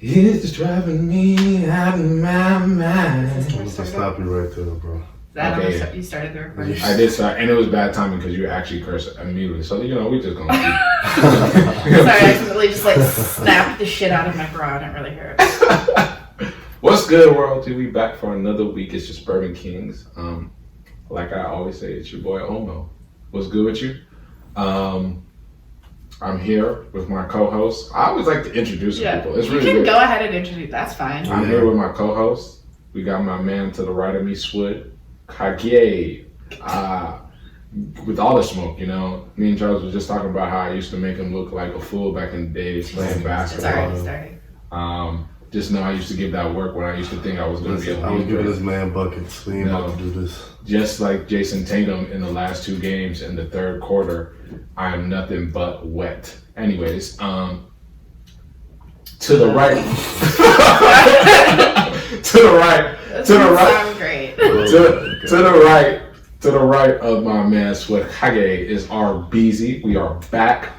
It's driving me out of my mind. I'm gonna stop you right there, bro. Is that you started the recording? I did start, and it was bad timing because you actually cursed immediately. So, we just gonna keep. Sorry, I accidentally just snapped the shit out of my bra. I didn't really hear it. What's good, world? We back for another week. It's just Bourbon Kings. Like I always say, it's your boy Omo. What's good with you? I'm here with my co-host. I always like to introduce people. It's really you can weird. go ahead and introduce. That's fine. I'm here with my co-host. We got my man to the right of me, Swid. Kage. With all the smoke, Me and Charles was just talking about how I used to make him look like a fool back in the days playing basketball. It's already starting. Just know I used to give that work when I used to think I was going to be a leader. I was giving this man buckets. We ain't about to do this. Just like Jason Tatum in the last two games in the third quarter, I am nothing but wet. Anyways, to the right. to the right. To the right. Sound great. To the right of my man Sweat Hage is our BZ. We are back.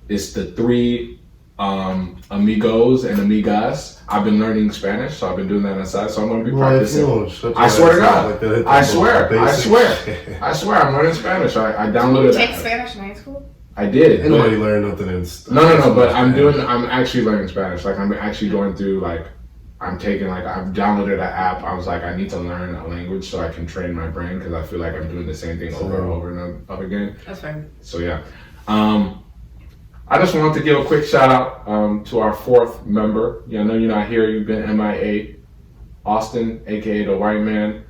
It's the three amigos and amigas. I've been learning Spanish, so I've been doing that on the side. So I'm going to be practicing. I swear to God. I swear. I'm learning Spanish. I downloaded it. Did you take Spanish in high school? I did. Ain't nobody learned nothing in No. But I'm actually learning Spanish. Like I'm actually going through I've downloaded an app. I was like, I need to learn a language so I can train my brain because I feel like I'm doing the same thing over and over and over again. That's fine. So yeah. I just wanted to give a quick shout out to our fourth member. I know you're not here. You've been MIA. Austin, aka the White Man.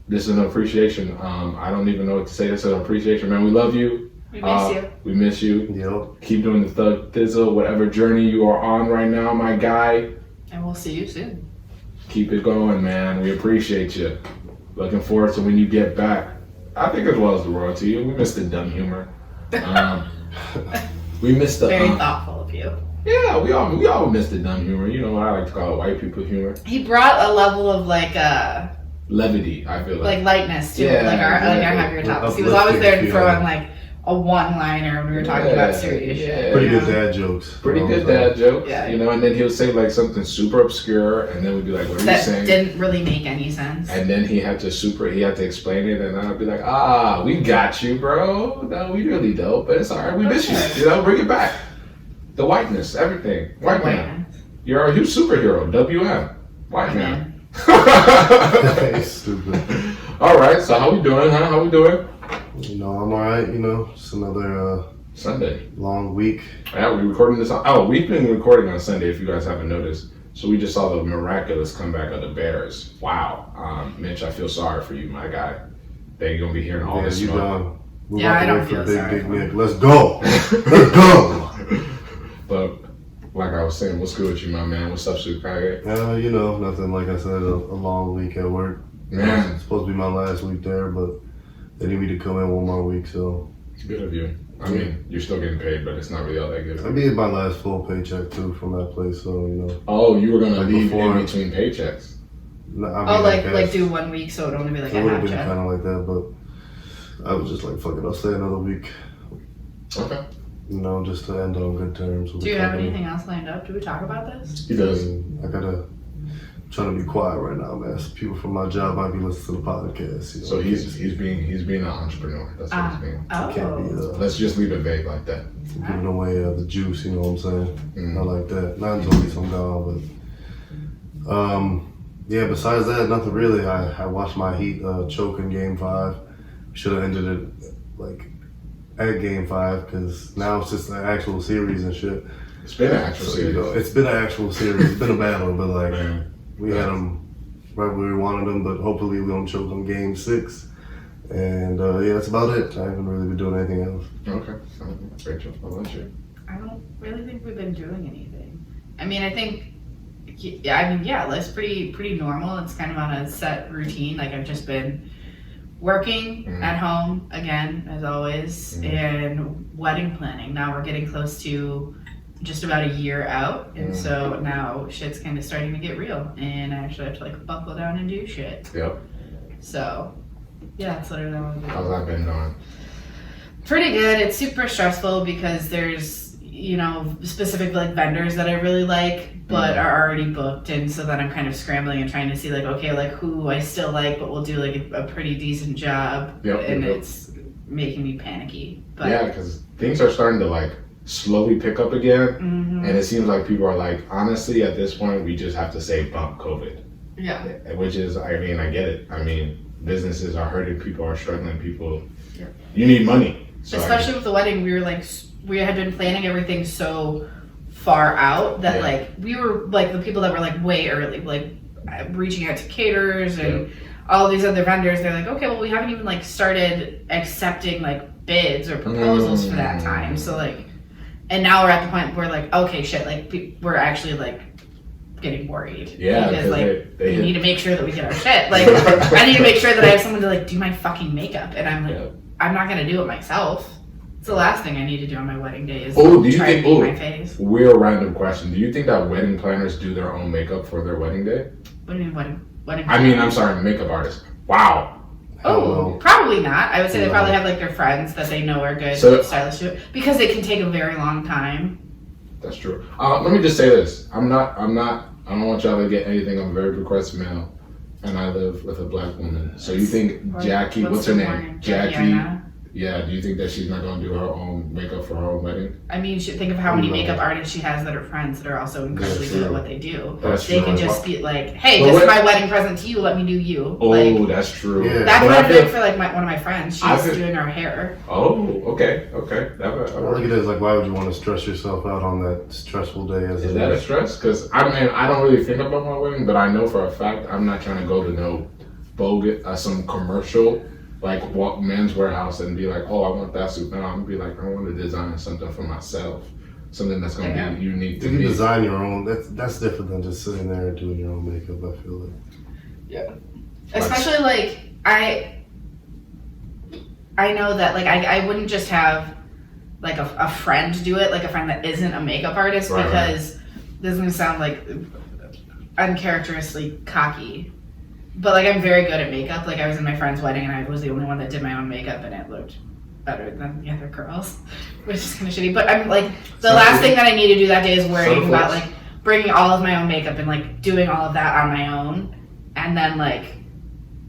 This is an appreciation. I don't even know what to say. This is an appreciation, man. We love you. We miss you. We miss you. Yep. Keep doing the thug thizzle, whatever journey you are on right now, my guy. And we'll see you soon. Keep it going, man. We appreciate you. Looking forward to when you get back. I think as well as the royalty. We miss the dumb humor. We miss the very thoughtful of you. Yeah, we all miss the dumb humor. You know what I like to call it, white people humor. He brought a level of levity. I feel like lightness to our heavier topics. He was always there to throw in a one-liner when we were talking about serious shit. Pretty good dad jokes. Yeah. And then he'll say something super obscure, and then we'd be like, "What are you saying?" That didn't really make any sense. And then he had to explain it, and I'd be like, we got you, bro. No, we really don't, but it's alright. We miss you. Bring it back. The whiteness, everything. White man. You're a huge superhero. WM. White man. Stupid. All right. So how we doing? Huh? How we doing? I'm alright. Just another Sunday. Long week. Yeah, we're recording this we've been recording on Sunday if you guys haven't noticed. So we just saw the miraculous comeback of the Bears. Wow. Mitch, I feel sorry for you, my guy. They're going to be hearing all this smoke. I don't feel sorry Big Nick. Let's go. Let's go. But like I was saying, what's good with you, my man? What's up, Sukage? Nothing. Like I said, a long week at work. Man. It's supposed to be my last week there, but they need me to come in one more week, so. It's good of you. I mean, you're still getting paid, but it's not really all that good. I'll be my last full paycheck, too, from that place, so, Oh, you were going to leave in between paychecks? Do 1 week, so it would only be like a half check. It would have been kind of like that, but I was just like, fuck it, I'll stay another week. Okay. Just to end on good terms. Do you have anything else lined up? Do we talk about this? He does. Trying to be quiet right now, man. So people from my job might be listening to the podcast. So he's being an entrepreneur. That's what he's being. Oh. Can't be, let's just leave it vague like that. Giving away the juice, you know what I'm saying? Mm-hmm. Not like that. Not until at least I'm gone, but besides that, nothing really. I watched my Heat choke in Game 5. Should have ended it at Game 5 because now it's just an actual series and shit. It's been an actual series. It's been an actual series. It's been a battle, but we had them right where we wanted them, but hopefully we don't choke on Game 6. And that's about it. I haven't really been doing anything else. Okay. Rachel, how about you? I don't really think we've been doing anything. I mean, I think, it's pretty normal. It's kind of on a set routine. I've just been working at home again, as always, and wedding planning. Now we're getting close to just about a year out, and so now shit's kind of starting to get real, and I actually have to like buckle down and do shit. Yep. So, yeah, that's literally what I'm doing. How's that been going? Pretty good. It's super stressful because there's, you know, specific like vendors that I really like, but are already booked, and so then I'm kind of scrambling and trying to see like, okay, like who I still like, but will do like a pretty decent job, and it's making me panicky. But yeah, because things are starting to like slowly pick up again, and it seems like people are like, honestly, at this point, we just have to say bump COVID. Yeah. Which is, I mean, I get it. I mean, businesses are hurting, people are struggling, people. Yeah. You need money. So especially with the wedding, we were like, we had been planning everything so far out that like we were like the people that were like way early, like reaching out to caterers and all these other vendors. They're like, okay, well, we haven't even like started accepting like bids or proposals for that time. So like, and now we're at the point where like, okay, shit, like we're actually like getting worried. Yeah, because like they we need to make sure that we get our shit. Like I need to make sure that I have someone to like do my fucking makeup, and I'm like, I'm not gonna do it myself. It's the last thing I need to do on my wedding day is do you try think, to paint my face. Weird random question. Do you think that wedding planners do their own makeup for their wedding day? What do you mean wedding? I mean, I'm sorry, makeup artists. Wow. Oh, probably not. I would say they probably have like their friends that they know are good stylists to it because it can take a very long time. That's true. Let me just say this. I don't want y'all to get anything. I'm a very progressive male, and I live with a black woman. So you think Jackie, what's her name? Jackie. Yeah, do you think that she's not going to do her own makeup for her own wedding? I mean, you should think of how many makeup artists she has that are friends that are also incredibly good at what they do. That's they true. can just be like, hey, this is my wedding present to you, let me do you. Oh, like, that's true. Yeah. That's what I did for like one of my friends. She's doing our hair. Oh, okay. I look at it as like, why would you want to stress yourself out on that stressful day? Is that a stress? Because I mean, I don't really think about my wedding, but I know for a fact I'm not trying to go to no bogus, some commercial like walk Men's Warehouse and be like, oh, I want that suit. No, I'm gonna be like, I want to design something for myself, something that's gonna be unique to me. You can design your own. That's different than just sitting there and doing your own makeup. I feel like. Yeah. Especially like I know that like I wouldn't just have like a friend do it, like a friend that isn't a makeup artist, because this is gonna sound like uncharacteristically cocky. But like I'm very good at makeup. Like I was in my friend's wedding and I was the only one that did my own makeup and it looked better than the other girls, which is kind of shitty. But I'm like the last thing that I need to do that day is worrying about like bringing all of my own makeup and like doing all of that on my own, and then like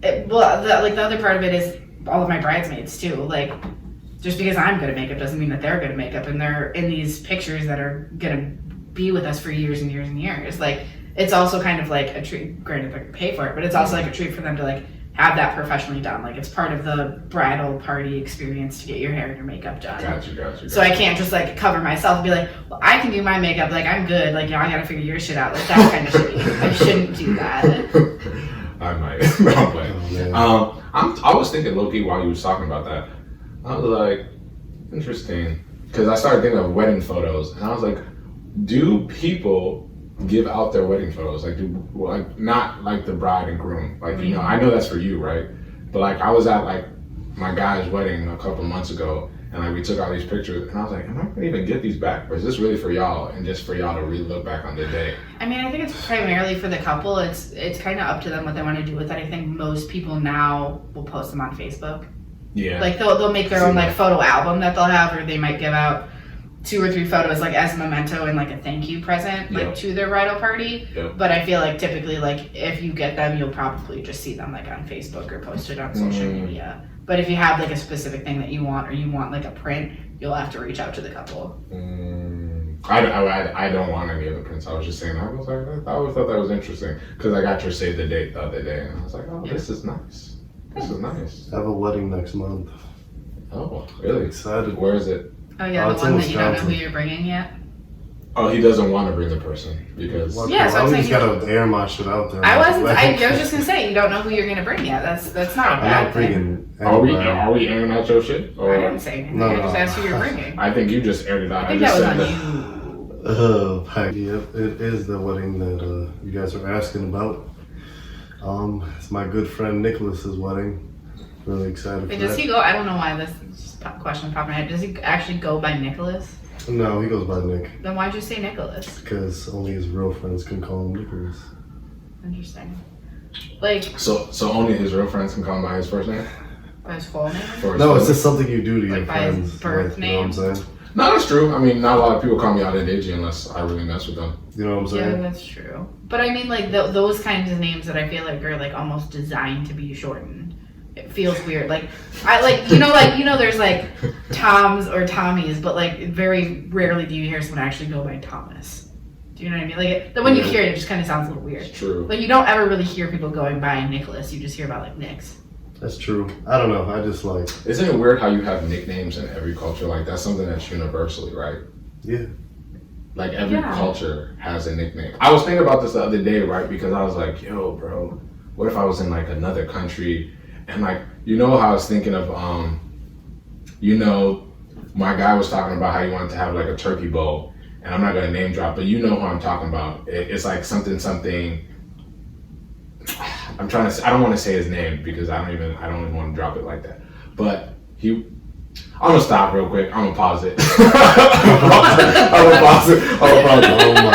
the other part of it is all of my bridesmaids too. Like just because I'm good at makeup doesn't mean that they're good at makeup, and they're in these pictures that are gonna be with us for years and years and years. Like it's also kind of like a treat, granted they're gonna pay for it, but it's also like a treat for them to like have that professionally done. Like it's part of the bridal party experience to get your hair and your makeup done. Got you. So I can't just like cover myself and be like, well, I can do my makeup, like I'm good, like I gotta figure your shit out. Like that kind of shit. I shouldn't do that. I might. No, I'm playing. I was thinking low-key while you was talking about that. I was like, interesting. Because I started thinking of wedding photos and I was like, do people give out their wedding photos, like not like the bride and groom, like you know, I know that's for you, right? But like I was at like my guy's wedding a couple months ago, and like we took all these pictures, and I was like, am I gonna even get these back, or is this really for y'all and just for y'all to really look back on the day? I mean, I think it's primarily for the couple. It's kind of up to them what they want to do with it. I think most people now will post them on Facebook. Yeah, like they'll make their own like photo album that they'll have, or they might give out 2 or 3 photos like as a memento and like a thank you present like to their bridal party. But I feel like typically like if you get them, you'll probably just see them like on Facebook or posted on social media. But if you have like a specific thing that you want, or you want like a print, you'll have to reach out to the couple. I don't want any of the prints. I was just saying, I always thought that was interesting because I got your save the date the other day and I was like, oh, this is nice. This is nice. I have a wedding next month. Oh, really? Excited. Where is it? Oh yeah, the one that you don't know who you're bringing yet? Oh, he doesn't want to bring the person because... so I just gotta air my shit out there. I was just gonna say, you don't know who you're gonna bring yet. That's not a bad thing. Are we airing out your shit? Or? I didn't say anything. I just asked who you're bringing. I think you just aired it out. I think that was on you. Yep, it is the wedding that you guys are asking about. It's my good friend Nicholas's wedding. Really excited for that. Does he go? I don't know why this question popped in my head. Does he actually go by Nicholas? No, he goes by Nick. Then why'd you say Nicholas? Because only his real friends can call him Nicholas. Interesting. Like, So only his real friends can call him by his first name? by his full name? For his No, it's first- just something you do to Like your by his friends. birth You know what I'm saying? No, that's true. I mean, not a lot of people call me Adedeji unless I really mess with them. You know what I'm Yeah, saying? that's true. But I mean, like, those kinds of names that I feel like are, like, almost designed to be shortened. It feels weird. Like, there's, like, Toms or Tommies, but, like, very rarely do you hear someone actually go by Thomas. Do you know what I mean? Like, when you Yeah. hear it, it just kind of sounds a little weird. It's true. Like, you don't ever really hear people going by Nicholas. You just hear about, like, Nicks. That's true. I don't know. I just like, Isn't it weird how you have nicknames in every culture? Like, that's something that's universally, right? yeah. Like, every Yeah. culture has a nickname. I was thinking about this the other day, right? Because I was like, yo, bro, what if I was in, like, another country? And, like, you know how I was thinking of, my guy was talking about how he wanted to have, like, a turkey bowl. And I'm not going to name drop, but you know who I'm talking about. It's like something. I'm trying to. I don't want to say his name because I don't even want to drop it like that. But I'm gonna stop real quick. I'm gonna pause it. I'm gonna pause it. Oh my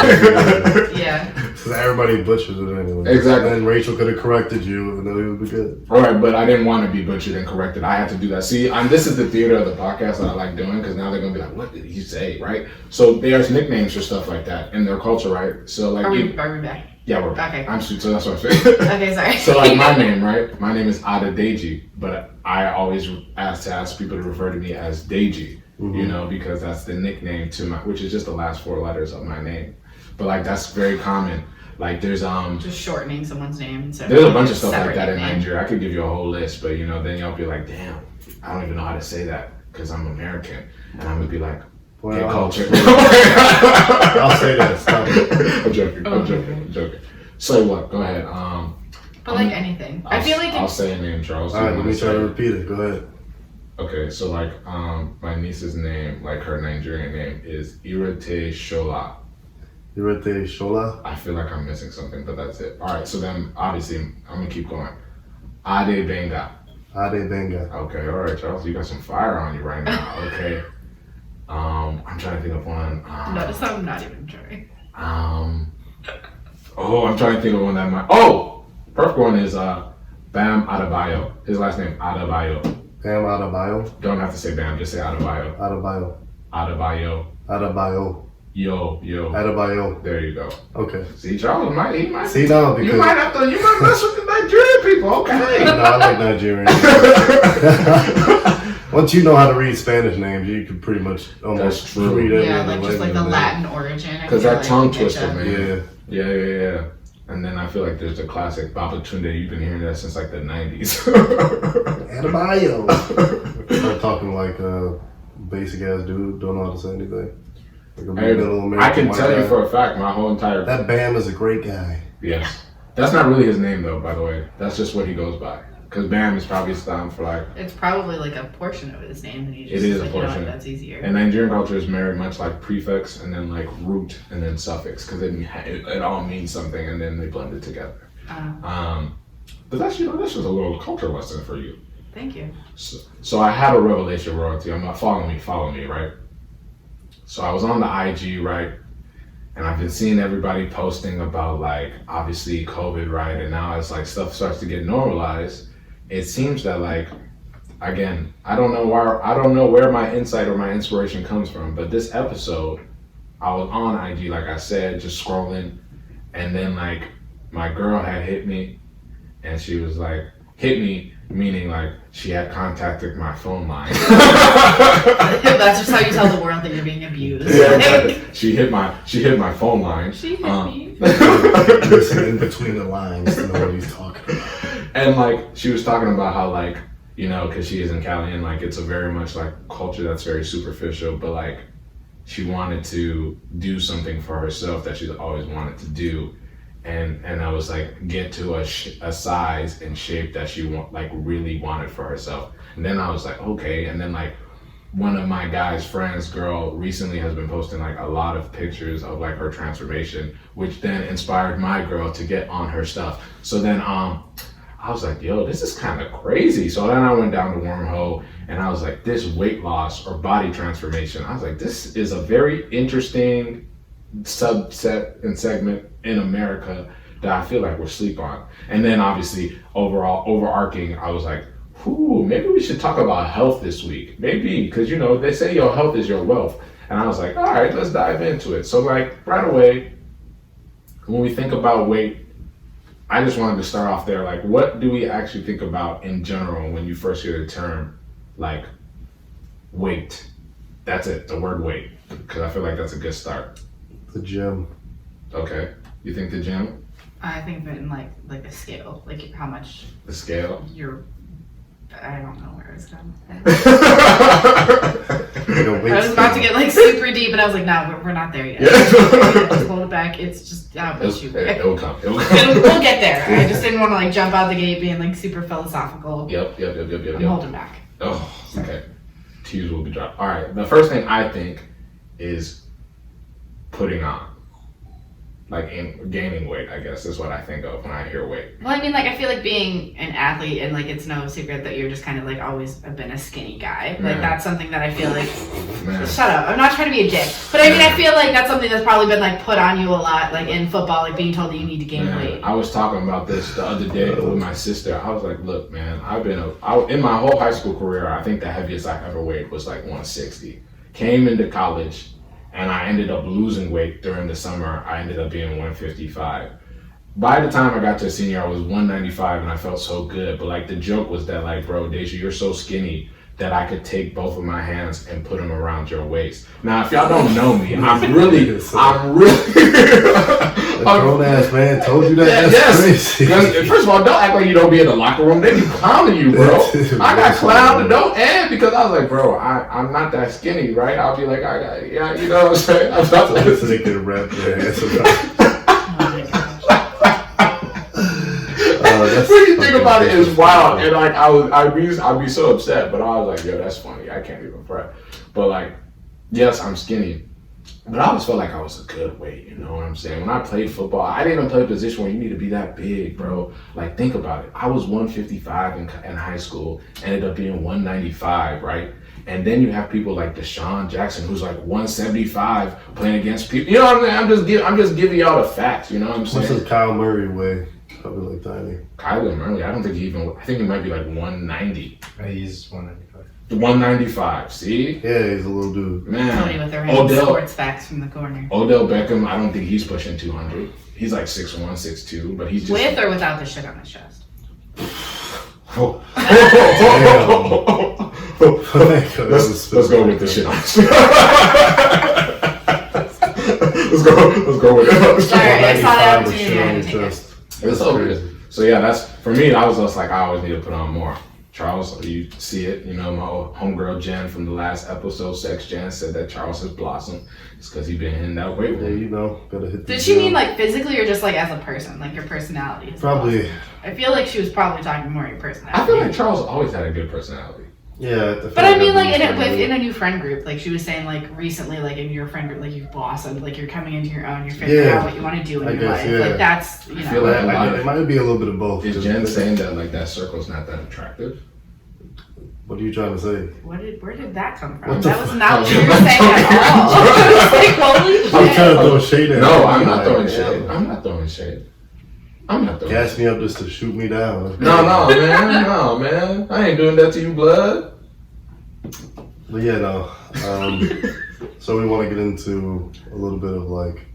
god. Yeah. Because everybody butchers it anyway. Exactly. And then Rachel could have corrected you and then it would be good. Right, but I didn't want to be butchered and corrected. I had to do that. See, this is the theater of the podcast that I like doing because now they're gonna be like, "What did he say?" Right? So there's nicknames for stuff like that in their culture, right? So like, Are we back? yeah, we're Okay. I'm so that's what I'm saying. Okay, sorry. So like my name, right? My name is Adedeji, but I always ask people to refer to me as Deji, you know, because that's the nickname to which is just the last 4 letters of my name. But like that's very common. Like there's Just shortening someone's name instead there's a of bunch of stuff like separate that in nickname. Nigeria. I could give you a whole list, but you know, then y'all be like, damn, I don't even know how to say that because I'm American, and I'm gonna be like, Well, hey, culture. I'll say that. Stop it. I'm joking. So what? Go ahead. But like anything. I feel like I'll say a name, Charles. All Do you right, let wanna me try say to it? repeat it. Go ahead. Okay, so like my niece's name, like her Nigerian name is Irete Shola. Irete Shola. I feel like I'm missing something, but that's it. All right, so then obviously I'm gonna keep going. Ade Benga. Ade Benga. Okay, all right, Charles, you got some fire on you right now. Okay. I'm trying to think of one. notice I'm not even trying. I'm trying to think of one that might. Oh, perfect one is Bam Adebayo. His last name Adebayo. Bam Adebayo. Don't have to say Bam, just say Adebayo. Adebayo. Adebayo. Adebayo. Yo. Adebayo. There you go. Okay. See, Charles he might. See now You because might mess with the Nigerian people. Okay. no, I like Nigerian. Once you know how to read Spanish names, you can pretty much almost That's true. read every Yeah, other like just like language. the Latin origin. Because that tongue twister, Yeah. man. Yeah. And then I feel like there's the classic Baba Tunde. You've been hearing that since like the 90s. Adebayo. Start talking like a basic ass dude, don't know how to say anything. Like a middle American I can white tell guy. you for a fact, my whole entire. That Bam is a great guy. Yes. That's not really his name, though, by the way. That's just what he goes by. Because Bam is probably stand for like. It's probably like a portion of his name, and you It just is a like, you know portion. what, that's easier. And Nigerian culture is very much like prefix and then like root and then suffix because it all means something and then they blend it together. But that's that's just a little culture lesson for you. Thank you. So I had a revelation, royalty. I'm not follow me, right? So I was on the IG, right? And I've been seeing everybody posting about like obviously COVID, right? And now it's like stuff starts to get normalized. It seems that like again, I don't know where my insight or my inspiration comes from, but this episode, I was on IG, like I said, just scrolling, and then like my girl had hit me, and she was like, hit me, meaning like she had contacted my phone line. That's just how you tell the world that you're being abused. Yeah, she hit my phone line. She hit me. Listen in between the lines to know what he's talking about. And like she was talking about how like, you know, because she is in Cali and like it's a very much like culture that's very superficial, but like she wanted to do something for herself that she's always wanted to do. And I was like, get to a size and shape that she really wanted for herself. And then I was like, okay. And then like one of my guy's friends, girl, recently has been posting like a lot of pictures of like her transformation, which then inspired my girl to get on her stuff. So then I I was like, yo, this is kind of crazy. So then I went down to Wormhole and I was like, this weight loss or body transformation, I was like, this is a very interesting subset and segment in America that I feel like we're sleep on. And then obviously overarching, I was like, maybe we should talk about health this week. Maybe, because they say your health is your wealth. And I was like, all right, let's dive into it. So like right away, when we think about weight, I just wanted to start off there. Like, what do we actually think about in general when you first hear the term, like, weight? That's it, the word weight, because I feel like that's a good start. The gym. Okay, you think the gym? I think that in like a scale, like how much The scale? I don't know where it's going. I I was about to get like super deep, and I was like, no, we're not there yet. Yeah. Just hold it back. It's just, It'll come. We'll get there. I just didn't want to like jump out the gate being like super philosophical. Yep. I'm holding back. Oh, okay. T's will be dropped. All right. The first thing I think is putting on. Like gaining weight, I guess, is what I think of when I hear weight. Well, I mean, like, I feel like being an athlete, and like, it's no secret that you're just kind of like always been a skinny guy. Like, that's something that I feel like. Shut up! I'm not trying to be a dick, but I mean, I feel like that's something that's probably been like put on you a lot, like in football, like being told that you need to gain weight. I was talking about this the other day with my sister. I was like, look, man, in my whole high school career, I think the heaviest I ever weighed was like 160. Came into college. And I ended up losing weight during the summer. I ended up being 155. By the time I got to senior, I was 195 and I felt so good. But like the joke was that like, bro, Deja, you're so skinny that I could take both of my hands and put them around your waist. Now, if y'all don't know me, I'm really. A grown ass man told you that? That's crazy. First of all, don't act like you don't be in the locker room. They be clowning you, bro. I got clowned and because I was like, bro, I'm not that skinny, right? I'll be like, yeah, you know what I'm saying? I'm not that skinny. They could wrap their ass when you think about it, it's wild, and like I'd be so upset, but I was like, yo, that's funny. I can't even prep. But like, yes, I'm skinny, but I always felt like I was a good weight. You know what I'm saying? When I played football, I didn't even play a position where you need to be that big, bro. Like, think about it. I was 155 in high school, ended up being 195, right? And then you have people like Deshaun Jackson, who's like 175 playing against people. You know what I'm saying? I'm just giving y'all the facts. You know what I'm saying? What's Kyle Murray weigh? Probably like tiny. Kyler Murray, I don't think I think he might be like 190. He's 195. 195, see? Yeah, he's a little dude. Man. Tony with the sports facts from the corner. Odell Beckham, I don't think he's pushing 200. He's like 6'1", 6'2", but he's just... With or without the shit on his chest? Let's go with the shit on his chest. Let's go with it. Sorry, I saw that opportunity. It's so good. So yeah, that's for me. I was just like, I always need to put on more. Charles, you see it. You know, my old homegirl Jen from the last episode, Sex Jen, said that Charles has blossomed. It's because he's been in that weight room. Yeah, you know, gotta hit the Did she mean like physically or just like as a person, like your personality? Probably. I feel like she was probably talking more your personality. I feel like Charles always had a good personality. Yeah, but I mean, like in a new friend group, like she was saying, like recently, like in your friend group, like you've blossomed, like you're coming into your own, you're figuring out what you want to do in your life. Yeah. Like that's, you know. I feel like it might be a little bit of both. Is Jen saying that like that circle's not that attractive? What are you trying to say? Where did that come from? That was not what you were saying at all. Like, holy shit. I'm trying to throw shade at No, I'm not throwing shade. I'm not throwing shade. Gas me up just to shoot me down. No, man. I ain't doing that to you, blood. But yeah, no. So we want to get into a little bit of like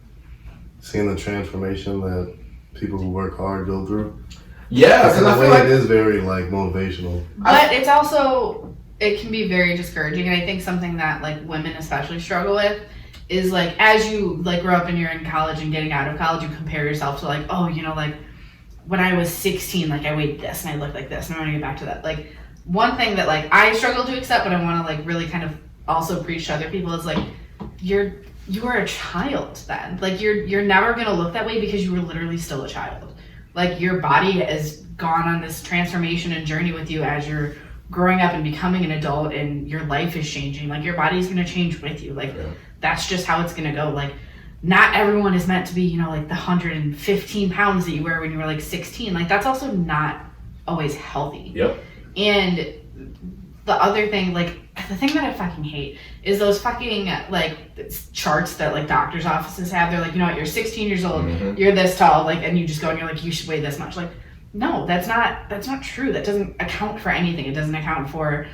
seeing the transformation that people who work hard go through. Yeah, because I feel like it is very like motivational. But it's also, it can be very discouraging, and I think something that like women especially struggle with is like as you like grow up and you're in college and getting out of college, you compare yourself to like, oh, you know, like when I was 16, like I weighed this and I looked like this, and I want to get back to that. Like one thing that like I struggle to accept, but I want to like really kind of also preach to other people is like you are a child then. Like you're never gonna look that way because you were literally still a child. Like your body has gone on this transformation and journey with you as you're growing up and becoming an adult, and your life is changing. Like your body's gonna change with you. Like that's just how it's gonna go. Like not everyone is meant to be, you know, like the 115 pounds that you were when you were like 16. Like that's also not always healthy. Yep. And the other thing, like, the thing that I fucking hate is those fucking, like, charts that, like, doctors' offices have. They're like, you know what, you're 16 years old, you're this tall, like, and you just go and you're like, you should weigh this much. Like, no, that's not true. That doesn't account for anything. It doesn't account for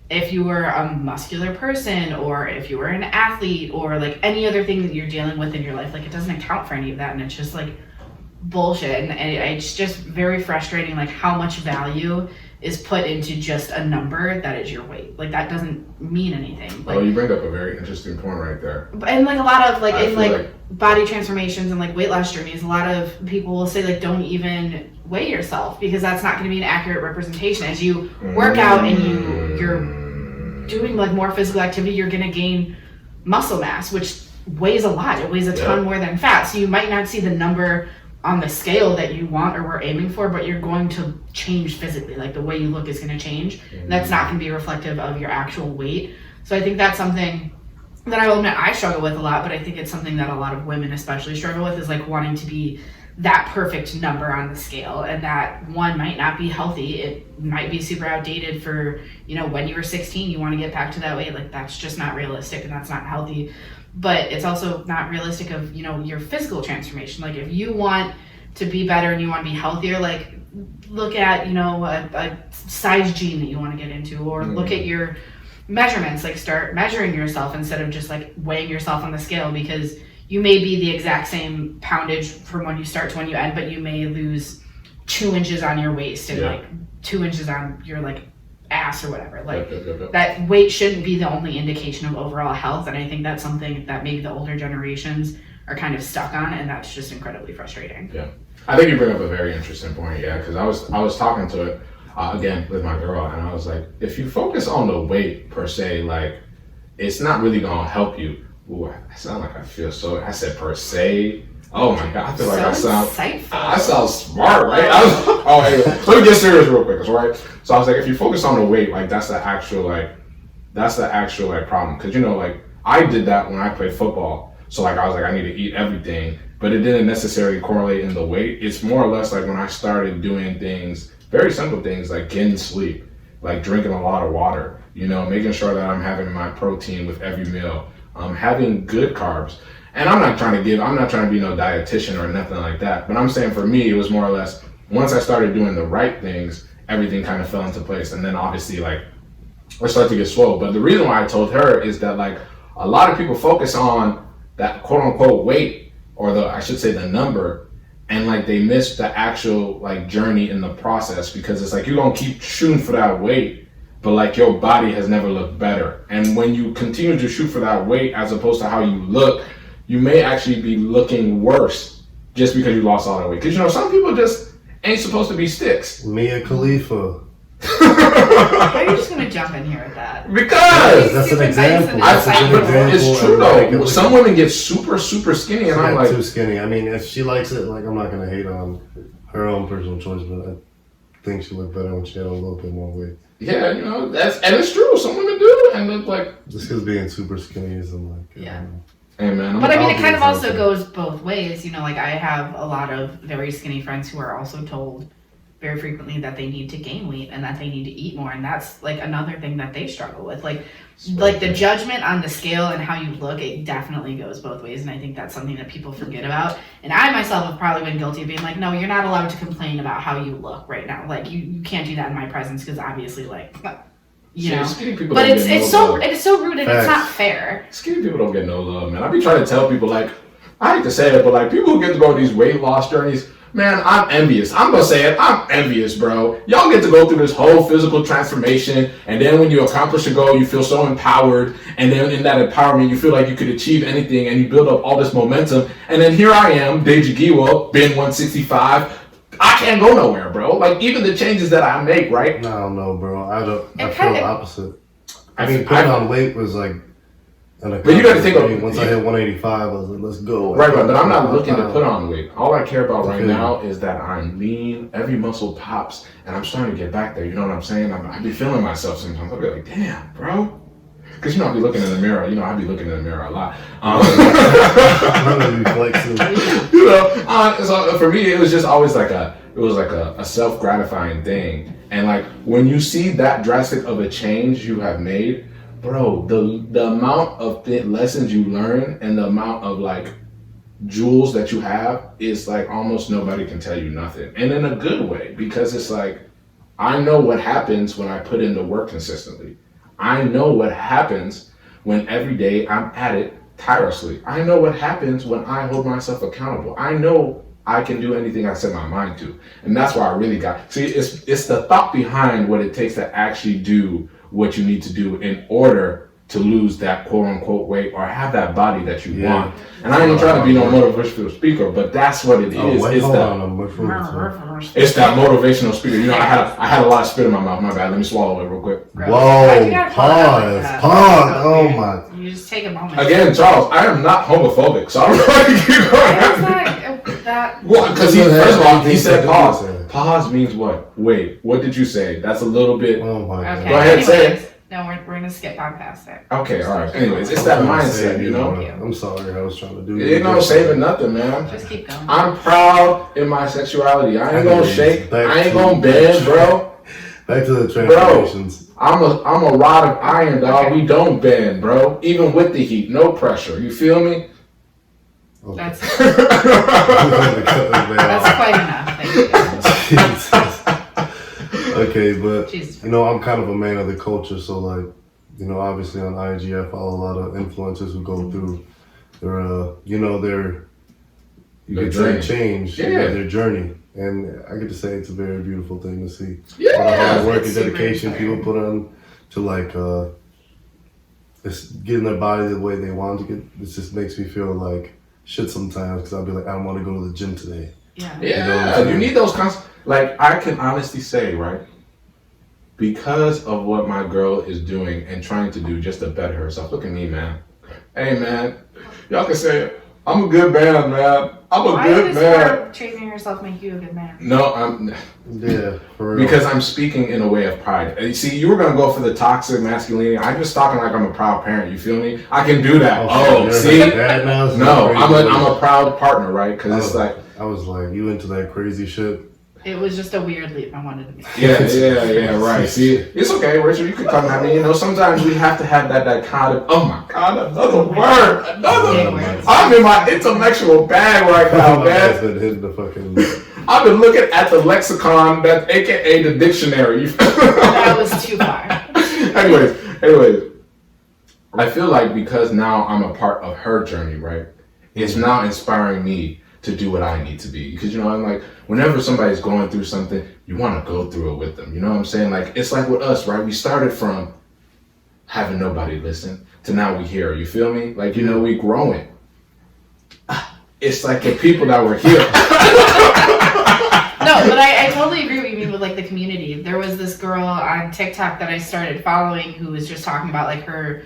if you were a muscular person or if you were an athlete or, like, any other thing that you're dealing with in your life. Like, it doesn't account for any of that, and it's just, like, bullshit. And it's just very frustrating, like, how much value is put into just a number that is your weight. Like, that doesn't mean anything. Like, You bring up a very interesting point right there. And, like, a lot of, like, I in, feel like, body transformations and, like, weight loss journeys, a lot of people will say, like, don't even weigh yourself because that's not going to be an accurate representation. As you work out and you're doing, like, more physical activity, you're going to gain muscle mass, which weighs a lot. It weighs a ton more than fat. So you might not see the number on the scale that you want or we're aiming for, but you're going to change physically. Like, the way you look is going to change. That's not going to be reflective of your actual weight. So I think that's something that I will admit I struggle with a lot, but I think it's something that a lot of women especially struggle with, is, like, wanting to be that perfect number on the scale. And that one might not be healthy. It might be super outdated for, you know, when you were 16, you want to get back to that weight. Like, that's just not realistic and that's not healthy. But it's also not realistic of, you know, your physical transformation. Like, if you want to be better and you want to be healthier, like, look at, you know, a size gene that you want to get into, or look at your measurements. Like, start measuring yourself instead of just, like, weighing yourself on the scale, because you may be the exact same poundage from when you start to when you end, but you may lose 2 inches on your waist and like 2 inches on your, like, ass or whatever. Like, that weight shouldn't be the only indication of overall health. And I think that's something that maybe the older generations are kind of stuck on, and that's just incredibly frustrating. Yeah, I think you bring up a very interesting point. Yeah, because I was talking to it again with my girl, and I was like, if you focus on the weight per se, like, it's not really gonna help you. Ooh, I sound like I feel so. I said per se. Oh my god, I feel like I sound smart, right? Anyway, let me get serious real quick, right? So I was like, if you focus on the weight, like, that's the actual problem. Because, you know, like, I did that when I played football. So, like, I was like, I need to eat everything, but it didn't necessarily correlate in the weight. It's more or less like when I started doing things, very simple things, like getting sleep, like drinking a lot of water, you know, making sure that I'm having my protein with every meal, having good carbs. And I'm not trying to be no dietitian or nothing like that, but I'm saying for me, it was more or less, once I started doing the right things, everything kind of fell into place. And then obviously, like, I started to get swole. But the reason why I told her is that, like, a lot of people focus on that quote unquote weight, or I should say the number, and, like, they miss the actual, like, journey in the process, because it's like, you're gonna keep shooting for that weight, but, like, your body has never looked better. And when you continue to shoot for that weight as opposed to how you look, you may actually be looking worse just because you lost all that weight. Because, you know, some people just ain't supposed to be sticks. Mia Khalifa. Why are you just going to jump in here with that? Because that's an example. It's true, though. Some women get super, super skinny, and I'm like, too skinny. I mean, if she likes it, like, I'm not going to hate on her own personal choice, but I think she looked better when she had a little bit more weight. Yeah, you know, and it's true. Some women do, and look like, just because being super skinny isn't like, yeah. Hey, man, but I mean, it kind of also goes both ways. You know, like, I have a lot of very skinny friends who are also told very frequently that they need to gain weight and that they need to eat more, and that's, like, another thing that they struggle with. Like the judgment on the scale and how you look, it definitely goes both ways, and I think that's something that people forget about. And I myself have probably been guilty of being like, no, you're not allowed to complain about how you look right now. Like, you can't do that in my presence, because obviously, like, you know. But it's so rude, and it's not fair. Skinny people don't get no love, man. I be trying to tell people, like, I hate to say it, but, like, people who get to go on these weight loss journeys, man, I'm envious. I'm gonna say it. I'm envious, bro. Y'all get to go through this whole physical transformation, and then when you accomplish a goal, you feel so empowered, and then in that empowerment, you feel like you could achieve anything, and you build up all this momentum, and then here I am, Deji Giwa, been 165. I can't go nowhere, bro. Like, even the changes that I make, right? I don't know, bro. I feel the opposite. I mean, putting on weight was like, but you got to think of, once I hit 185, I was like, let's go. Right, but I'm not looking to put on weight. All I care about right now is that I'm lean, every muscle pops, and I'm starting to get back there. You know what I'm saying? I be feeling myself sometimes. I'll be like, damn, bro. Because, you know, I be looking in the mirror. You know, I be looking in the mirror a lot. You know, so for me, it was just always like was like a self-gratifying thing. And like when you see that drastic of a change you have made, bro, the amount of lessons you learn and the amount of like jewels that you have is like almost nobody can tell you nothing. And in a good way, because it's like, I know what happens when I put in the work consistently. I know what happens when every day I'm at it tirelessly. I know what happens when I hold myself accountable. I know I can do anything I set my mind to. And that's why I really see, it's the thought behind what it takes to actually do what you need to do in order to lose that quote unquote weight or have that body that you want. And I ain't trying to be no motivational speaker, but that's what it is. It's that motivational speaker. You know, I had a lot of spit in my mouth. My bad. Let me swallow it real quick. Whoa! Pause. Oh my! You just take a moment. Again, Charles, I am not homophobic, so I don't know why you keep going. Well, because first of all, he said pause. Pause means what? Wait, what did you say? That's a little bit. Oh my God. Okay. Go ahead, say it. No, we're gonna skip on past it. Okay, all right. Anyways, it's that mindset, you know. I'm sorry, I was trying to do. Ain't no saving nothing, man. Just keep going. I'm proud in my sexuality. I ain't gonna shake. I ain't gonna bend, bro. Back to the transformations. I'm a rod of iron, dog. Okay. We don't bend, bro. Even with the heat, no pressure. You feel me? Okay. That's quite enough. Thank you. Jesus. Okay, but you know, I'm kind of a man of the culture, so like, you know, obviously on IG I follow a lot of influencers who go through their, you know, their change, their journey, and I get to say it's a very beautiful thing to see. Yeah, all the hard work and dedication people put on to like, just getting their body the way they want to get. It just makes me feel like shit sometimes because I'll be like, I don't want to go to the gym today. Yeah, you need those like, I can honestly say, right, because of what my girl is doing and trying to do just to better herself. Look at me, man. Hey, man, y'all can say it. I'm a good man, man. I'm a good man. Why chasing yourself make you a good man? No, I'm. Yeah, for real. Because I'm speaking in a way of pride. You see, you were gonna go for the toxic masculinity. I'm just talking like I'm a proud parent. You feel me? I can do that. See? No, I'm a proud partner, right? Because it's like. I was like, you into that crazy shit? It was just a weird leap I wanted to make. Yeah, right. See, it's okay, Richard. You can come at me. You know, sometimes we have to have that dichotomy. Oh my God, another word. I'm in my intellectual bag right now, man. I've been looking at the lexicon, that AKA the dictionary. That was too far. Anyways, I feel like because now I'm a part of her journey, right? It's now inspiring me to do what I need to be. Because, you know, I'm like, whenever somebody's going through something, you want to go through it with them. You know what I'm saying? Like, it's like with us, right? We started from having nobody listen to now we hear. You feel me? Like, you know, we growing. It's like the people that were here. No, but I totally agree with what you mean with like the community. There was this girl on TikTok that I started following who was just talking about like her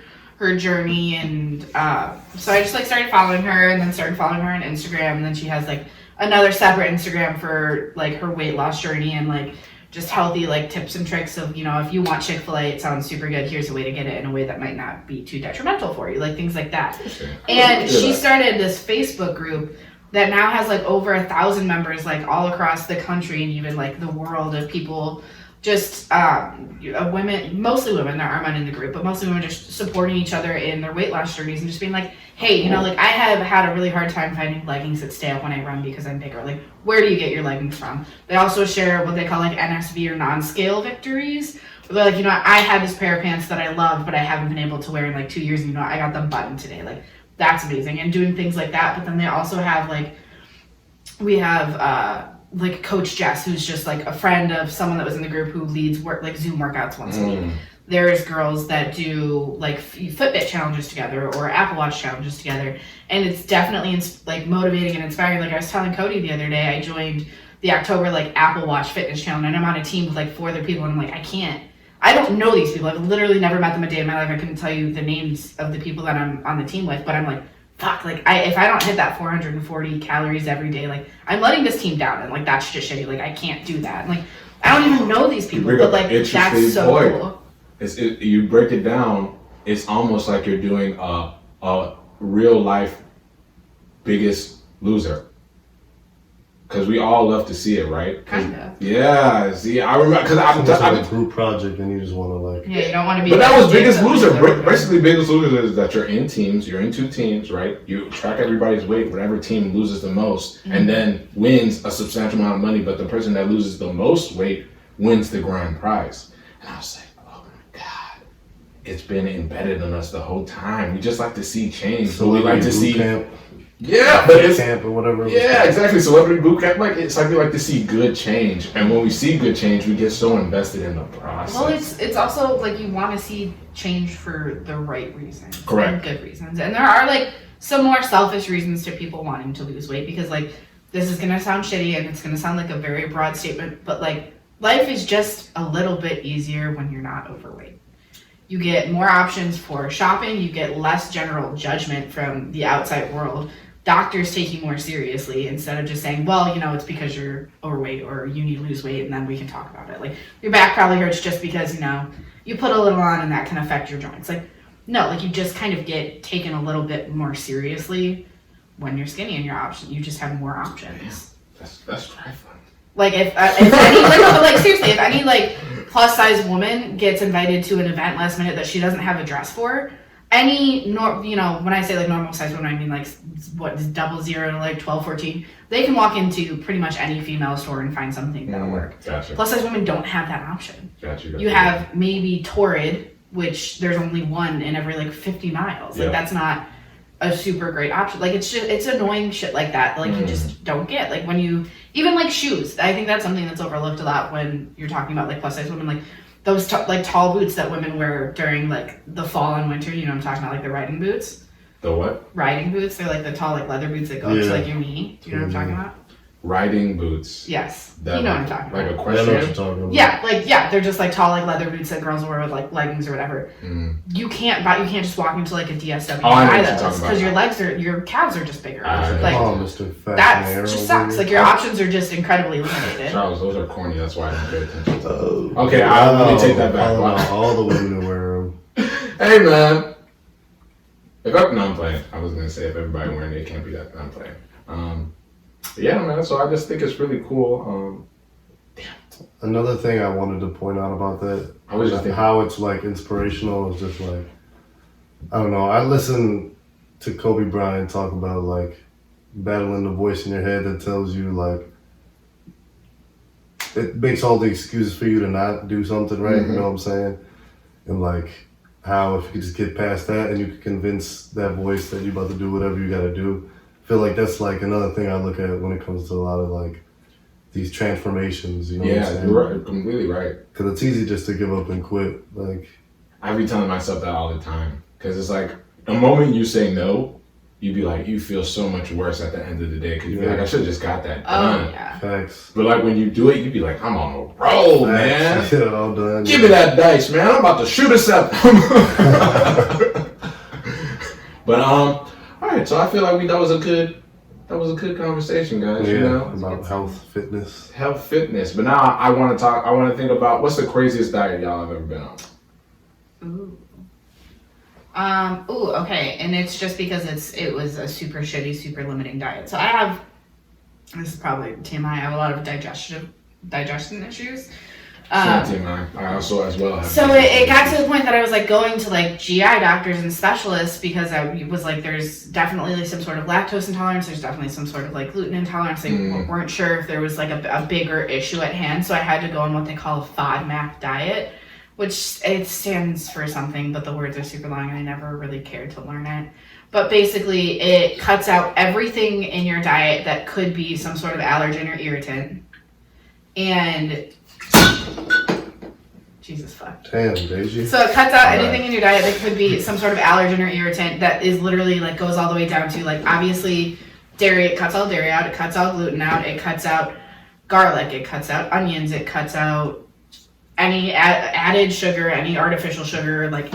journey, and so I just like started following her, and then started following her on Instagram, and then she has like another separate Instagram for like her weight loss journey and like just healthy like tips and tricks of, you know, if you want Chick-fil-A, it sounds super good, here's a way to get it in a way that might not be too detrimental for you, like things like that. And she started this Facebook group that now has like over 1,000 members like all across the country and even like the world of people just women, mostly women, there are men in the group, but mostly women just supporting each other in their weight loss journeys and just being like, hey, you know, like I have had a really hard time finding leggings that stay up when I run because I'm bigger. Like, where do you get your leggings from? They also share what they call like NSV or non-scale victories. Where they're like, you know, I had this pair of pants that I love, but I haven't been able to wear in like 2 years. And, you know, I got them buttoned today. Like, that's amazing. And doing things like that. But then they also have like, we have, like Coach Jess, who's just like a friend of someone that was in the group who leads like Zoom workouts once a week. There's girls that do like Fitbit challenges together or Apple Watch challenges together, and it's definitely like motivating and inspiring. Like I was telling Cody the other day, I joined the October like Apple Watch fitness challenge, and I'm on a team with like 4 other people, and I'm like, I don't know these people. I've literally never met them a day in my life. I couldn't tell you the names of the people that I'm on the team with, but I'm like, fuck, like if I don't hit that 440 calories every day, like I'm letting this team down, and like that's just shitty. Like I can't do that. And, like I don't even know these people, but like that's so cool. You break it down, it's almost like you're doing a real life Biggest Loser. Because we all love to see it, right? Kind of. Yeah, see, I remember, because It's almost like a group project and you just want to like... Yeah, you don't want to be... But that was Biggest Loser. Basically, Biggest Loser is that you're in teams, you're in 2 teams, right? You track everybody's weight, whatever team loses the most, and then wins a substantial amount of money, but the person that loses the most weight wins the grand prize. And I was like, oh my God, it's been embedded in us the whole time. We just like to see change. So we like to see... Camp. Yeah, but it's camp or whatever. Yeah, exactly. Celebrity boot camp, like it's like we like to see good change, and when we see good change, we get so invested in the process. Well, it's also like you want to see change for the right reasons, correct, and good reasons, and there are like some more selfish reasons to people wanting to lose weight because like this is gonna sound shitty and it's gonna sound like a very broad statement, but like life is just a little bit easier when you're not overweight. You get more options for shopping. You get less general judgment from the outside world. Doctors take you more seriously instead of just saying, well, you know, it's because you're overweight or you need to lose weight and then we can talk about it. Like, your back probably hurts just because, you know, you put a little on and that can affect your joints. Like, no, like you just kind of get taken a little bit more seriously when you're skinny and your option. You just have more options. Yeah, that's trifling. Like, if any, like seriously, if any, like, plus size woman gets invited to an event last minute that she doesn't have a dress for, any, you know, when I say like normal size woman, I mean like what is 00 to like 12, 14. They can walk into pretty much any female store and find something that'll work. Gotcha. Plus size women don't have that option. Gotcha. You have maybe Torrid, which there's only one in every like 50 miles. Like that's not a super great option. Like it's annoying shit like that. Like you just don't get. Like when you, even like shoes, I think that's something that's overlooked a lot when you're talking about like plus size women. Like those like tall boots that women wear during like the fall and winter, you know what I'm talking about, like the riding boots. The what? Riding boots. They're like the tall like leather boots that go up to like your knee. Do you know what I'm talking about? Riding boots. Yes. That you know what I'm talking about. Like a question? I know what you're talking about. Yeah, they're just like tall like leather boots that girls wear with like leggings or whatever. You can't just walk into like a DSW and buy those because your calves are just bigger. Like Mr. Fat that just sucks. Like your options are just incredibly limited. Charles, those are corny. That's why I don't pay attention to them. Okay, let me take that back. All the women who wear them. Hey man, I'm playing. I was gonna say if everybody wearing it, it can't be that. I'm playing. Yeah, man. So I just think it's really cool. Another thing I wanted to point out about that, how it's like inspirational is just like, I don't know. I listen to Kobe Bryant talk about like battling the voice in your head that tells you like, it makes all the excuses for you to not do something right. You know what I'm saying? And like how if you could just get past that and you could convince that voice that you're about to do whatever you got to do. I feel like that's like another thing I look at when it comes to a lot of like these transformations, you know what I'm saying? You're right, completely right. Because it's easy just to give up and quit. Like I be telling myself that all the time. Because it's like, the moment you say no, you be like, you feel so much worse at the end of the day. Because you be like, I should have just got that done. Oh, yeah. Facts. But like when you do it, you be like, I'm on a roll, man. Yeah, all done. Give me that dice, man. I'm about to shoot us up. But all right, so I feel like that was a good conversation, guys. Yeah, you know, about health, fitness. But now I want to think about what's the craziest diet y'all have ever been on. Okay, and it's just because it was a super shitty, super limiting diet. So this is probably TMI, I have a lot of digestion issues. TMI. I also as well have. So it got to the point that I was like going to like GI doctors and specialists because I was like, there's definitely like some sort of lactose intolerance. There's definitely some sort of like gluten intolerance. They weren't sure if there was like a bigger issue at hand. So I had to go on what they call a FODMAP diet, which it stands for something, but the words are super long and I never really cared to learn it. But basically it cuts out everything in your diet that could be some sort of allergen or irritant. And Jesus fuck. Damn, Daisy. So it cuts out anything in your diet that could be some sort of allergen or irritant that is literally like goes all the way down to like obviously dairy. It cuts all dairy out. It cuts all gluten out. It cuts out garlic. It cuts out onions. It cuts out any added sugar, any artificial sugar. Like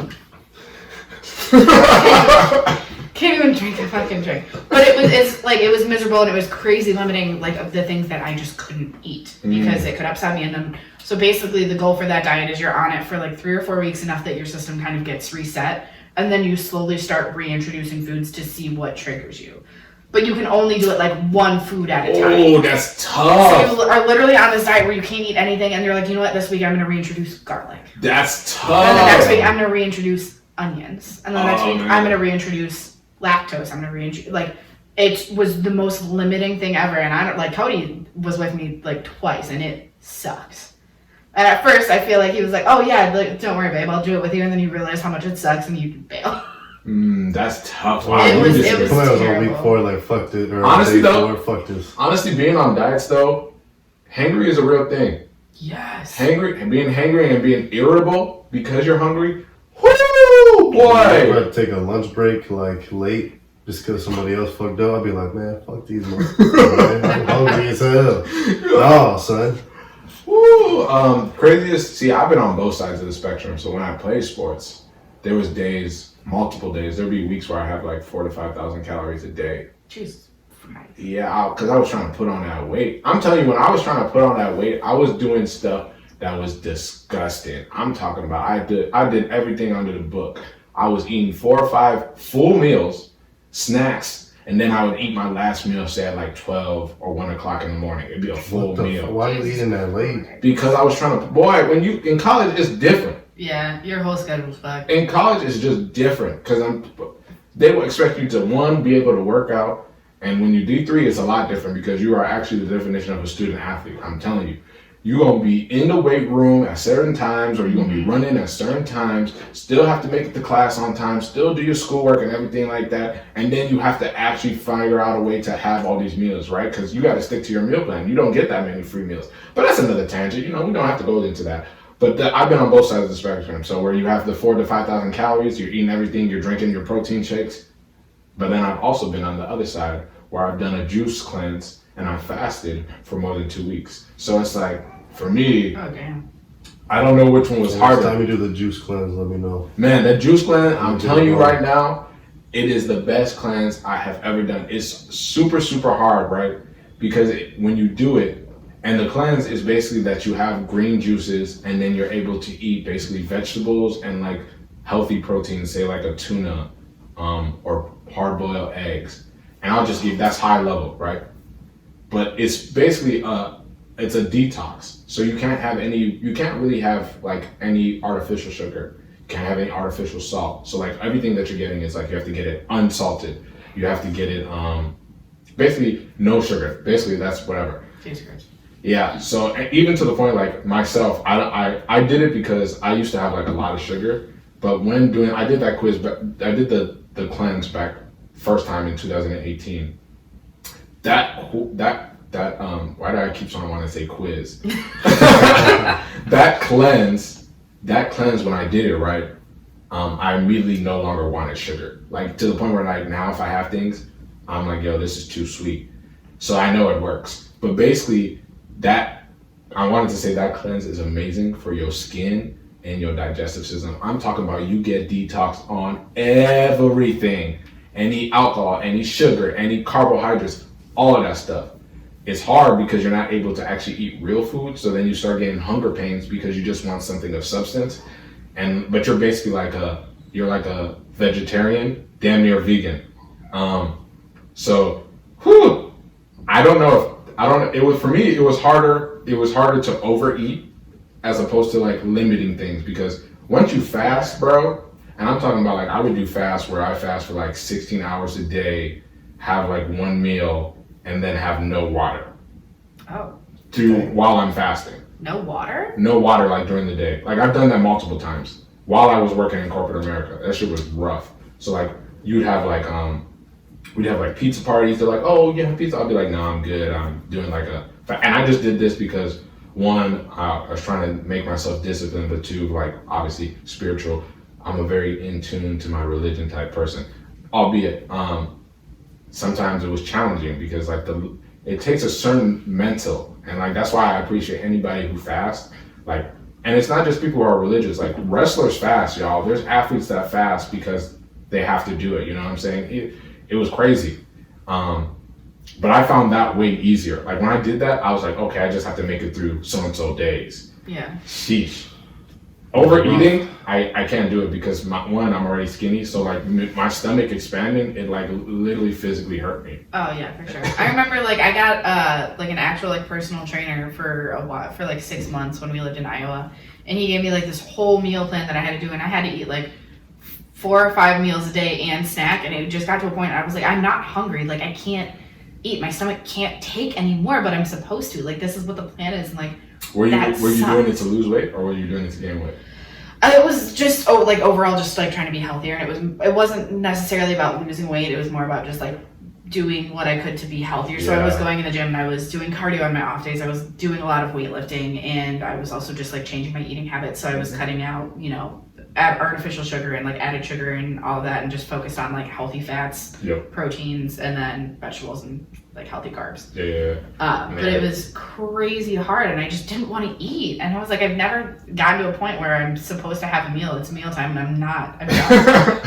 can't even drink a fucking drink. But it was miserable and it was crazy limiting like of the things that I just couldn't eat because it could upset me. And then so basically the goal for that diet is you're on it for like 3 or 4 weeks, enough that your system kind of gets reset, and then you slowly start reintroducing foods to see what triggers you. but you can only do it like one food at a time. Oh, that's So tough. you are literally on this diet where you can't eat anything, and you're like, you know what? This week I'm going to reintroduce garlic. That's tough. And then the next week I'm going to reintroduce onions, and then the next Oh, week man. I'm going to reintroduce lactose. I'm going to reintroduce like it was the most limiting thing ever, and I don't like Cody was with me like twice, and it sucks. And at first I feel like he was like, oh yeah, like, don't worry, babe, I'll do it with you, and then you realize how much it sucks, and you bail. That's tough. Wow, It you was- just it was come out on terrible. week 4 like fuck it, or Honestly, day though- 4, fuck this. Honestly, being on diets though, hangry is a real thing. Yes. Hangry and being hangry and being irritable because you're hungry. Whoo, If boy! I take a lunch break like late just because somebody else fucked up, I'd be like, man, fuck these motherfuckers, man. I'm hungry as hell. No, son. Woo! Craziest. See, I've been on both sides of the spectrum. So when I play sports, there was days, multiple days. There'd be weeks where I have like 4,000 to 5,000 calories a day. Jesus Christ. Yeah, because I was trying to put on that weight. I'm telling you, when I was trying to put on that weight, I was doing stuff that was disgusting. I'm talking about I did everything under the book. I was eating 4 or 5 full meals, snacks, and then I would eat my last meal, say at like 12 or 1 o'clock in the morning. It'd be a full meal. Why are you eating that late? Because I was trying to, boy, when you, in college, it's different. Yeah, your whole schedule's fucked. In college, it's just different because they will expect you to, one, be able to work out. And when you D3, it's a lot different because you are actually the definition of a student athlete. I'm telling you. You're going to be in the weight room at certain times, or you're going to be running at certain times, still have to make it to class on time, still do your schoolwork and everything like that. And then you have to actually figure out a way to have all these meals, right? Because you got to stick to your meal plan. You don't get that many free meals. But that's another tangent. You know, we don't have to go into that. But I've been on both sides of the spectrum. So where you have the 4,000 to 5,000 calories, you're eating everything, you're drinking your protein shakes. But then I've also been on the other side where I've done a juice cleanse and I fasted for more than 2 weeks. So it's like, for me, Oh damn. I don't know which one was Next harder. time you do the juice cleanse, let me know. Man, that juice cleanse, I'm telling you right now, it is the best cleanse I have ever done. It's super, super hard, right? Because when you do it, and the cleanse is basically that you have green juices and then you're able to eat basically vegetables and like healthy proteins, say like a tuna or hard-boiled eggs. And I'll just give, that's high level, right? But it's basically it's a detox. So you can't really have like any artificial sugar. You can't have any artificial salt. So like everything that you're getting is like, you have to get it unsalted. You have to get it, basically no sugar. Basically that's whatever. Jesus Christ. Yeah, so even to the point like myself, I did it because I used to have like a lot of sugar. But when I did that quiz, but I did the cleanse back first time in 2018. Why do I keep on wanting to say quiz? that cleanse, when I did it, right, I immediately no longer wanted sugar. Like to the point where like now if I have things, I'm like, yo, this is too sweet. So I know it works. But basically I wanted to say that cleanse is amazing for your skin and your digestive system. I'm talking about you get detox on everything. Any alcohol, any sugar, any carbohydrates, all of that stuff. It's hard because you're not able to actually eat real food, so then you start getting hunger pains because you just want something of substance. But you're basically like a vegetarian, damn near vegan. For me, it was harder to overeat as opposed to like limiting things, because once you fast, bro, and I'm talking about like I would do fast where I fast for like 16 hours a day, have like one meal, and then have no water. Oh. While I'm fasting. No water? No water like during the day. Like I've done that multiple times while I was working in corporate America. That shit was rough. So like we'd have like pizza parties. They're like, oh, you have pizza? I'll be like, no, I'm good. I'm doing like and I just did this because one, I was trying to make myself disciplined, but two, like obviously spiritual. I'm a very in tune to my religion type person, albeit sometimes it was challenging because like it takes a certain mental, and like that's why I appreciate anybody who fasts. Like, and it's not just people who are religious. Like wrestlers fast, y'all. There's athletes that fast because they have to do it. You know what I'm saying? It was crazy. But I found that way easier. Like when I did that, I was like, okay, I just have to make it through so and so days. Yeah. Sheesh. Overeating, I can't do it because I'm already skinny, so like my stomach expanding, it like literally physically hurt me. Oh yeah, for sure. I remember like I got like an actual like personal trainer for a while, for like 6 months when we lived in Iowa, and he gave me like this whole meal plan that I had to do, and I had to eat like 4 or 5 meals a day and snack, and it just got to a point I was like, I'm not hungry, like I can't eat, my stomach can't take anymore, but I'm supposed to, like this is what the plan is, and like were you doing it to lose weight, or were you doing it to gain weight? It was just like overall just like trying to be healthier, and it wasn't necessarily about losing weight, it was more about just like doing what I could to be healthier. So I was going in the gym and I was doing cardio on my off days, I was doing a lot of weightlifting, and I was also just like changing my eating habits, so I was cutting out, you know, artificial sugar and like added sugar and all of that, and just focused on like healthy fats, proteins, and then vegetables and like healthy carbs. But it was crazy hard, and I just didn't want to eat, and I was like, I've never gotten to a point where I'm supposed to have a meal, it's mealtime, and I'm not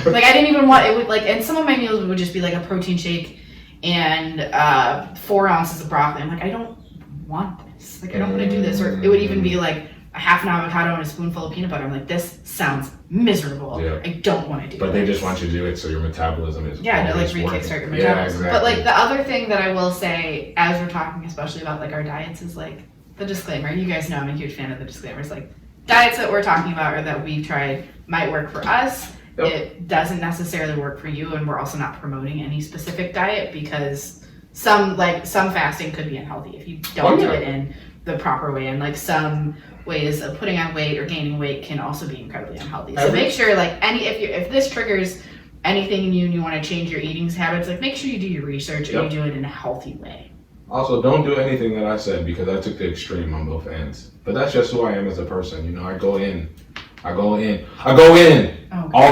like I didn't even want it would like, and some of my meals would just be like a protein shake and 4 ounces of broccoli. I'm like, I don't want this, like I don't want to do this. Or it would even be like a half an avocado and a spoonful of peanut butter. I'm like, this sounds miserable. I don't want to do it. But they just want you to do it so your metabolism is like re-kickstart your metabolism. Yeah, exactly. But like the other thing that I will say, as we're talking especially about like our diets, is like the disclaimer. You guys know I'm a huge fan of the disclaimers. Like diets that we're talking about or that we've tried might work for us. It doesn't necessarily work for you, and we're also not promoting any specific diet, because some fasting could be unhealthy if you don't do it in the proper way, and like some ways of putting on weight or gaining weight can also be incredibly unhealthy. So make sure like if this triggers anything in you and you want to change your eating habits, like make sure you do your research and you do it in a healthy way. Also, don't do anything that I said, because I took the extreme on both ends. But that's just who I am as a person. You know, I go in all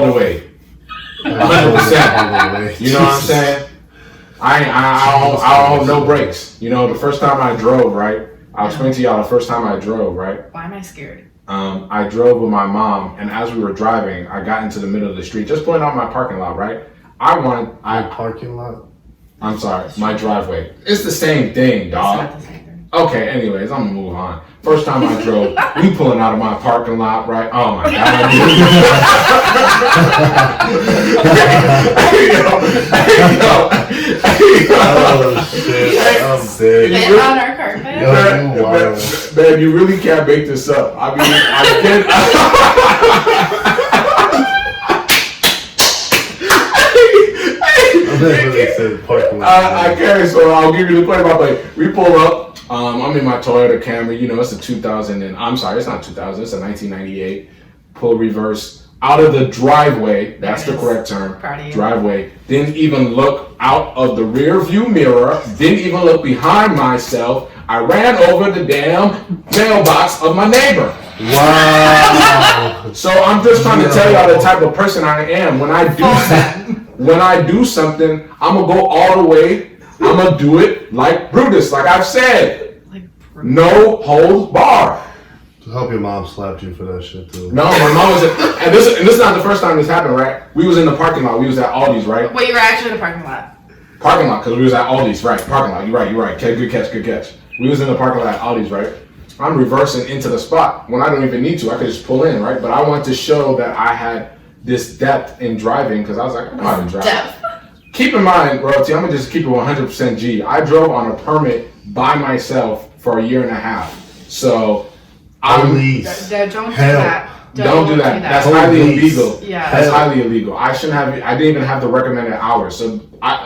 the way, 100%. You know what I'm saying? I don't no breaks. You know, the first time I drove, right? I'll explain to y'all the first time I drove, right? Why am I scared? I drove with my mom, and as we were driving, I got into the middle of the street, just pulling out my parking lot, right? Parking lot? I'm sorry, my driveway. It's the same thing, dog. It's not the same thing. Okay, anyways, I'm gonna move on. First time I drove, we pulling out of my parking lot, right? Oh my God. Oh shit, I'm dead. Get on our carpet. Man, you really can't make this up. I mean, I can't. I can't, so I'll give you the play by play. We pull up. I'm in my Toyota Camry. You know, it's a 2000, and I'm sorry, it's not 2000. It's a 1998. Pull reverse out of the driveway. That's the correct term. Driveway. Didn't even look out of the rear view mirror. Didn't even look behind myself. I ran over the damn mailbox of my neighbor. Wow. So I'm just trying to tell y'all the type of person I am. When I do something, I'm gonna go all the way. I'm gonna do it like Brutus, like I've said. No holds barred. I hope your mom slapped you for that shit too. No, my mom was, and this is not the first time this happened, right? We was in the parking lot. We was at Aldi's, right? Wait, you were actually in the parking lot. Parking lot, because we was at Aldi's, right? Parking lot. You're right. Okay, good catch. We was in the parking lot at Aldi's, right? I'm reversing into the spot when I don't even need to. I could just pull in, right? But I want to show that I had this depth in driving, because I was like, I know how to drive. Depth. Keep in mind, royalty, I'm gonna just keep it 100% G. I drove on a permit by myself for a year and a half. So don't do that. Don't do that. That's highly illegal. Yeah. That's highly illegal. I didn't even have the recommended hours. So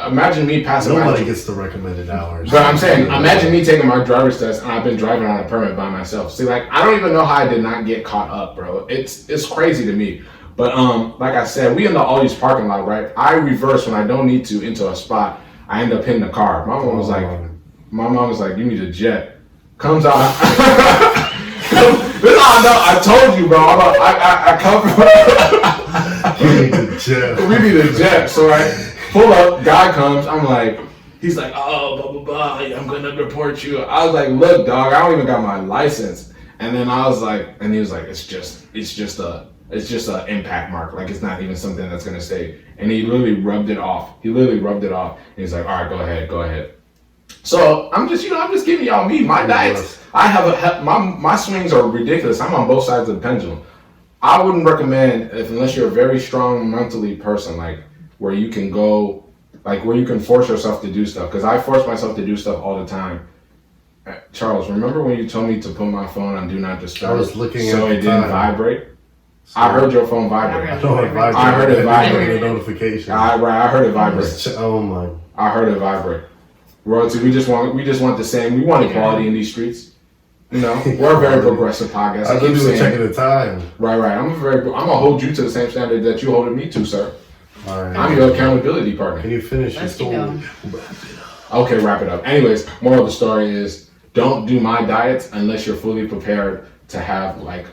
imagine me passing. Nobody gets the recommended hours. But I'm saying, imagine me taking my driver's test and I've been driving on a permit by myself. See, like, I don't even know how I did not get caught up, bro. It's crazy to me. But like I said, we in the Aldi's parking lot, right? I reverse when I don't need to into a spot. I end up hitting the car. My mom was like, you need a jet. Comes out. This is how I know. I told you, bro. I come from. You need a jet. We need a jet. So I pull up. Guy comes. I'm like, he's like, oh, blah blah blah. I'm gonna report you. I was like, look, dog. I don't even got my license. And then I was like, and he was like, it's just a impact mark. Like, it's not even something that's gonna stay. And he literally rubbed it off. And he's like, all right, go ahead. So I'm just giving y'all my diets. I have my swings are ridiculous. I'm on both sides of the pendulum. I wouldn't recommend unless you're a very strong mentally person, like where you can go, like where you can force yourself to do stuff. Because I force myself to do stuff all the time. Charles, remember when you told me to put my phone on Do Not Disturb? I was looking so at it the didn't time. vibrate. So I heard your phone vibrate. I know it vibrated. I heard it The vibrate. notification. I heard it vibrate. Oh my. I heard it vibrate. Royalty, we just want the same. We want equality in these streets. You know, we're a very progressive podcast. I literally was checking the time. Right. I'm gonna hold you to the same standard that you holding me to, sir. All right. I'm your accountability partner. Can you finish your Let's keep story? going. Okay, wrap it up. Anyways, moral of the story is don't do my diets unless you're fully prepared to have like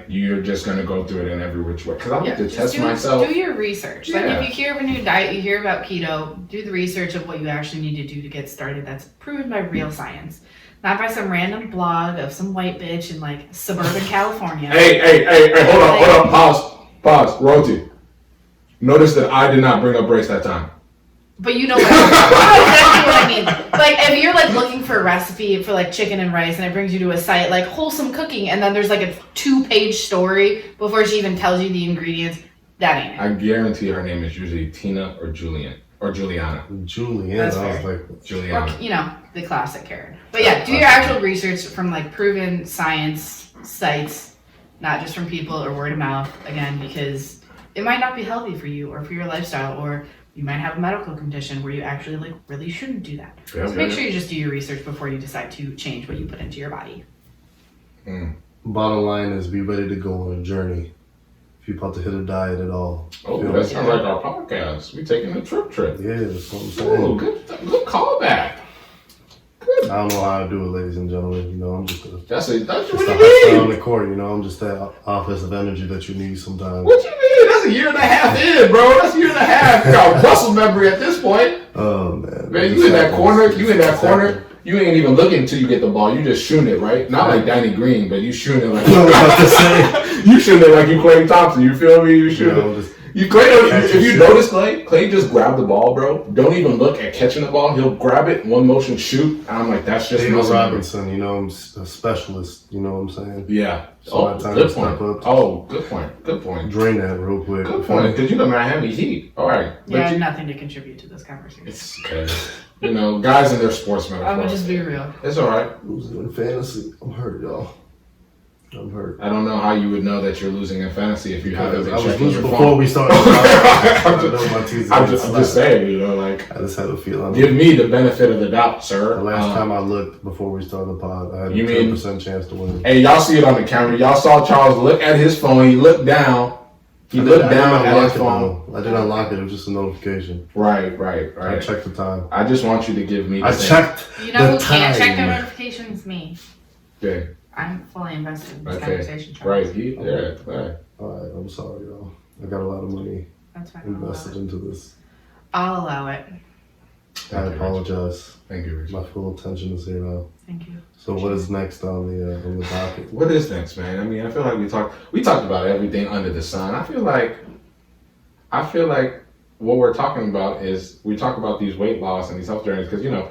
you're just gonna go through it in every which way. Because I like to test myself. Do your research. Like if you hear of a new diet, you hear about keto, do the research of what you actually need to do to get started. That's proven by real science. Not by some random blog of some white bitch in like suburban California. Hey, hold on, pause, Royalty. Notice that I did not bring up race that time. But you know what I mean. Like if you're like looking for a recipe for like chicken and rice and it brings you to a site like Wholesome Cooking and then there's like a 2-page story before she even tells you the ingredients, that ain't it. I guarantee her name is usually Tina or Julian or Juliana. Julian. That's I was fair. like, Juliana. Or, you know, the classic Karen. But yeah, do your actual research from like proven science sites, not just from people or word of mouth, again, because it might not be healthy for you or for your lifestyle, or you might have a medical condition where you actually like really shouldn't do that. Yeah, So make sure you just do your research before you decide to change what you put into your body. bottom line is be ready to go on a journey. If you're about to hit a diet at all. Oh, that sounds like our podcast. We taking a trip. Yeah, that's what I'm saying. Oh, good callback. Good. I don't know how to do it, ladies and gentlemen. You know, I'm just That's just what a you hustler on need. the court. You know, I'm just that offensive energy that you need sometimes. What you mean? That's a year and a half in, bro. That's a year and a half. You got muscle memory at this point. Oh man, Man, you in that corner. You ain't even looking until you get the ball. You just shooting it, right? Not like Danny Green, but you shooting it like I was about to say. you shooting it like you Klay Thompson. You feel me? You shooting You know, it. just If you notice Clay just grab the ball, bro. Don't even look at catching the ball. He'll grab it, one motion, shoot. And I'm like, that's just David muscle memory. Robinson. You know, I'm a specialist. You know what I'm saying? Yeah. So my time good to step point. up. Oh, good point. Good point. Drain that real quick. Good point. Because you the Miami Heat. All right. Yeah, I But have nothing to contribute to this conversation. it's okay. You know, guys and their sports I'm metaphors. gonna just be real. It's all right. Losing in fantasy. I'm hurt, y'all. I'm hurt. I don't know how you would know that you're losing in fantasy if you haven't been I was checking losing your before phone. we started. I know my team's I'm just saying, you know, like, I just had a feeling. give me the benefit of the doubt, sir. The last time I looked before we started the pod, I had a You mean- 10% chance to win. Hey, y'all see it on the camera. Y'all saw Charles look at his phone. He looked down. He looked down at his phone. I did not lock it. It was just a notification. Right. I checked the time. I just want you to give me the I same. checked You know who the can't check their time. notifications? Me. Okay. I'm fully invested in this Okay. conversation, Charles. Right. Right. Alright, I'm sorry, y'all. I got a lot of money That's fine. I'll allow invested it. into this. I'll allow it. I apologize. Thank you, Rich. My full attention is here now. Thank you. So what is next on the docket? What is next, man? I mean, I feel like we talked about everything under the sun. I feel like what we're talking about is we talk about these weight loss and these health journeys because, you know,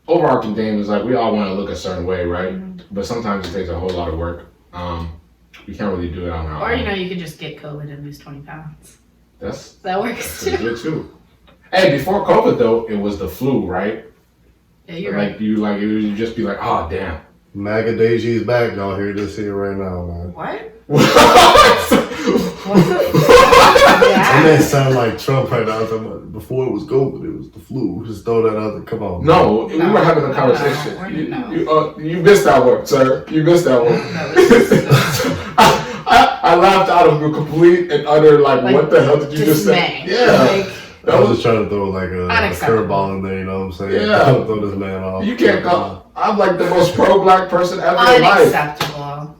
overarching theme is like we all want to look a certain way, right? Mm-hmm. But sometimes it takes a whole lot of work. We can't really do it on our Or, own. you know, you could just get COVID and lose 20 pounds. That's That works too. good too. Hey, before COVID though, it was the flu, right? Yeah, you're right. Like you just be like, oh damn. MAGA Deji is back, y'all. Hear this here right now, man. What? That man sound like Trump right now. Before it was COVID, it was the flu. Just throw that out there. Come on. No, we were having a conversation. You missed that one, sir. You missed that one. I laughed out of a complete and utter like what the hell did you just say? dismay. Yeah, Like, I was just trying to throw like a Unacceptable. curveball in there, you know what I'm saying? Yeah. Don't throw this man off. you can't call. I'm like the most pro-black person ever in life. unacceptable.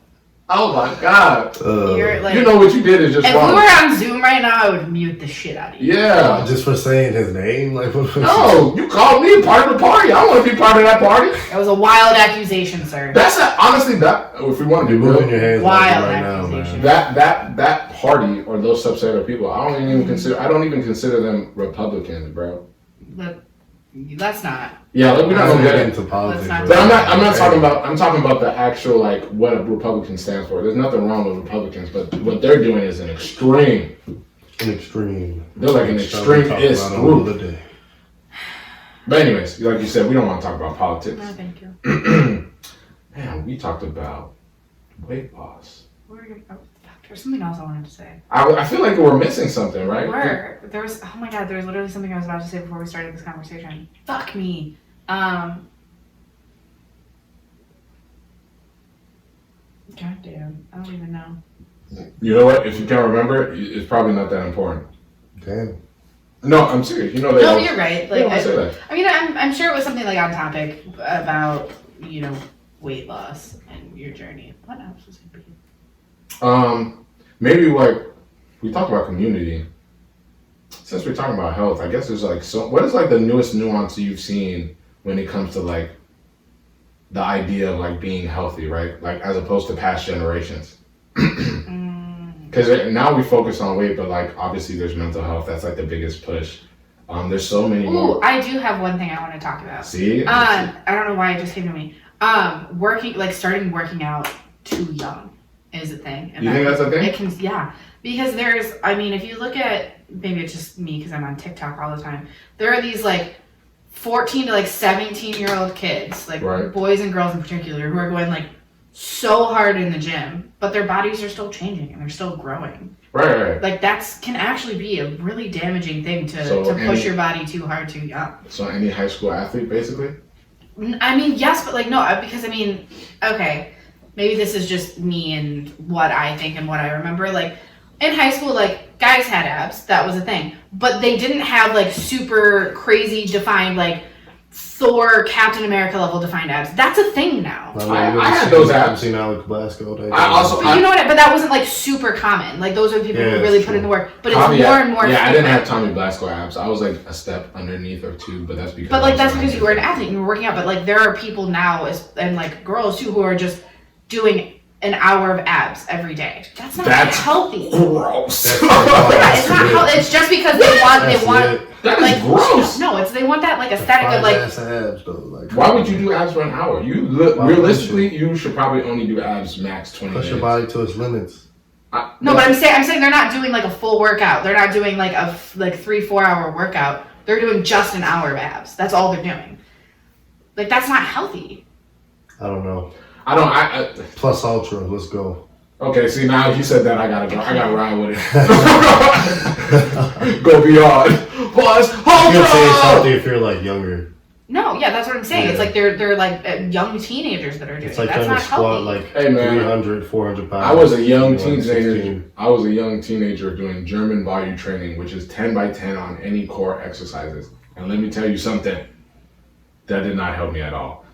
Oh my god! You're like, You know what you did is just if wrong. we were on Zoom right now, I would mute the shit out of you. Yeah. Just for saying his name, like what? No, you called me part of the party. I want to be part of that party. That was a wild accusation, sir. Honestly that. If we want to You're be moving real, your hands Wild like right now, accusation. man. that party or those subset of people, I don't even consider them Republicans, bro. But Let's not. Yeah, like, we're not gonna get into politics. Let's not- But I'm not talking about. I'm talking about the actual like what a Republican stands for. There's nothing wrong with Republicans, but what they're doing is an extreme. An extreme. They're like an extremist group. But anyways, like you said, we don't want to talk about politics. No, thank you. Man, we talked about weight loss. There's something else I wanted to say. I feel like we're missing something, right? There was, oh my god, there was literally something I was about to say before we started this conversation. Fuck me. God damn, I don't even know. You know what? If you can't remember, it's probably not that important. Damn. No, I'm serious. You know No, you're right. Like, say that. I mean, I'm sure it was something like on topic about, you know, weight loss and your journey. What else was it? Maybe like we talked about community. Since we're talking about health, I guess there's like what is like the newest nuance you've seen when it comes to like the idea of like being healthy, right? Like as opposed to past generations. Because now we focus on weight, but like obviously there's mental health. That's like the biggest push. There's so many more. Ooh, I do have one thing I want to talk about. See? I don't know why it just came to me. Starting working out too young is a thing. And you think that's a thing? It can, yeah. Because if you look at, maybe it's just me because I'm on TikTok all the time. There are these like 14 to like 17-year-old kids, like right. boys and girls in particular, who are going like so hard in the gym, but their bodies are still changing and they're still growing. Right. Like can actually be a really damaging thing to push your body too hard too young. So any high school athlete, basically? I mean, yes, but like no, because I mean, okay, maybe this is just me and what I think and what I remember. Like in high school, like guys had abs, that was a thing, but they didn't have like super crazy defined like Thor, Captain America level defined abs. That's a thing now. I had those abs. Seen Alex Blasco. But that wasn't like super common. Like those are the people who really put in the work. But it's more and more. Yeah, I didn't have Tommy Blasco abs. I was like a step underneath or two, but that's because. But like that's because you were an athlete and you were working out. But like there are people now, and like girls too, who are just doing an hour of abs every day. That's not healthy. Gross. Yeah, it's not healthy. It's just because they want. That is like, gross. No, they want that like aesthetic of like. Abs, though, like. Why would you do abs for an hour? Realistically, you should probably only do abs max 20 minutes. Push your body to its limits. But I'm saying they're not doing like a full workout. They're not doing like a 3-4 hour workout. They're doing just an hour of abs. That's all they're doing. Like that's not healthy. I don't know. Plus ultra. Let's go. Okay, see now you said that I gotta go. I gotta ride with it. Go beyond. Plus ultra. You can say it's healthy if you're like younger. No, yeah, that's what I'm saying. Yeah. It's like they're like young teenagers that are doing it. It's like that's trying not to squat healthy. like hey, man, 300, 400 pounds. I was a young teenager. I was a young teenager doing German body training, which is 10 by 10 on any core exercises. And let me tell you something. That did not help me at all.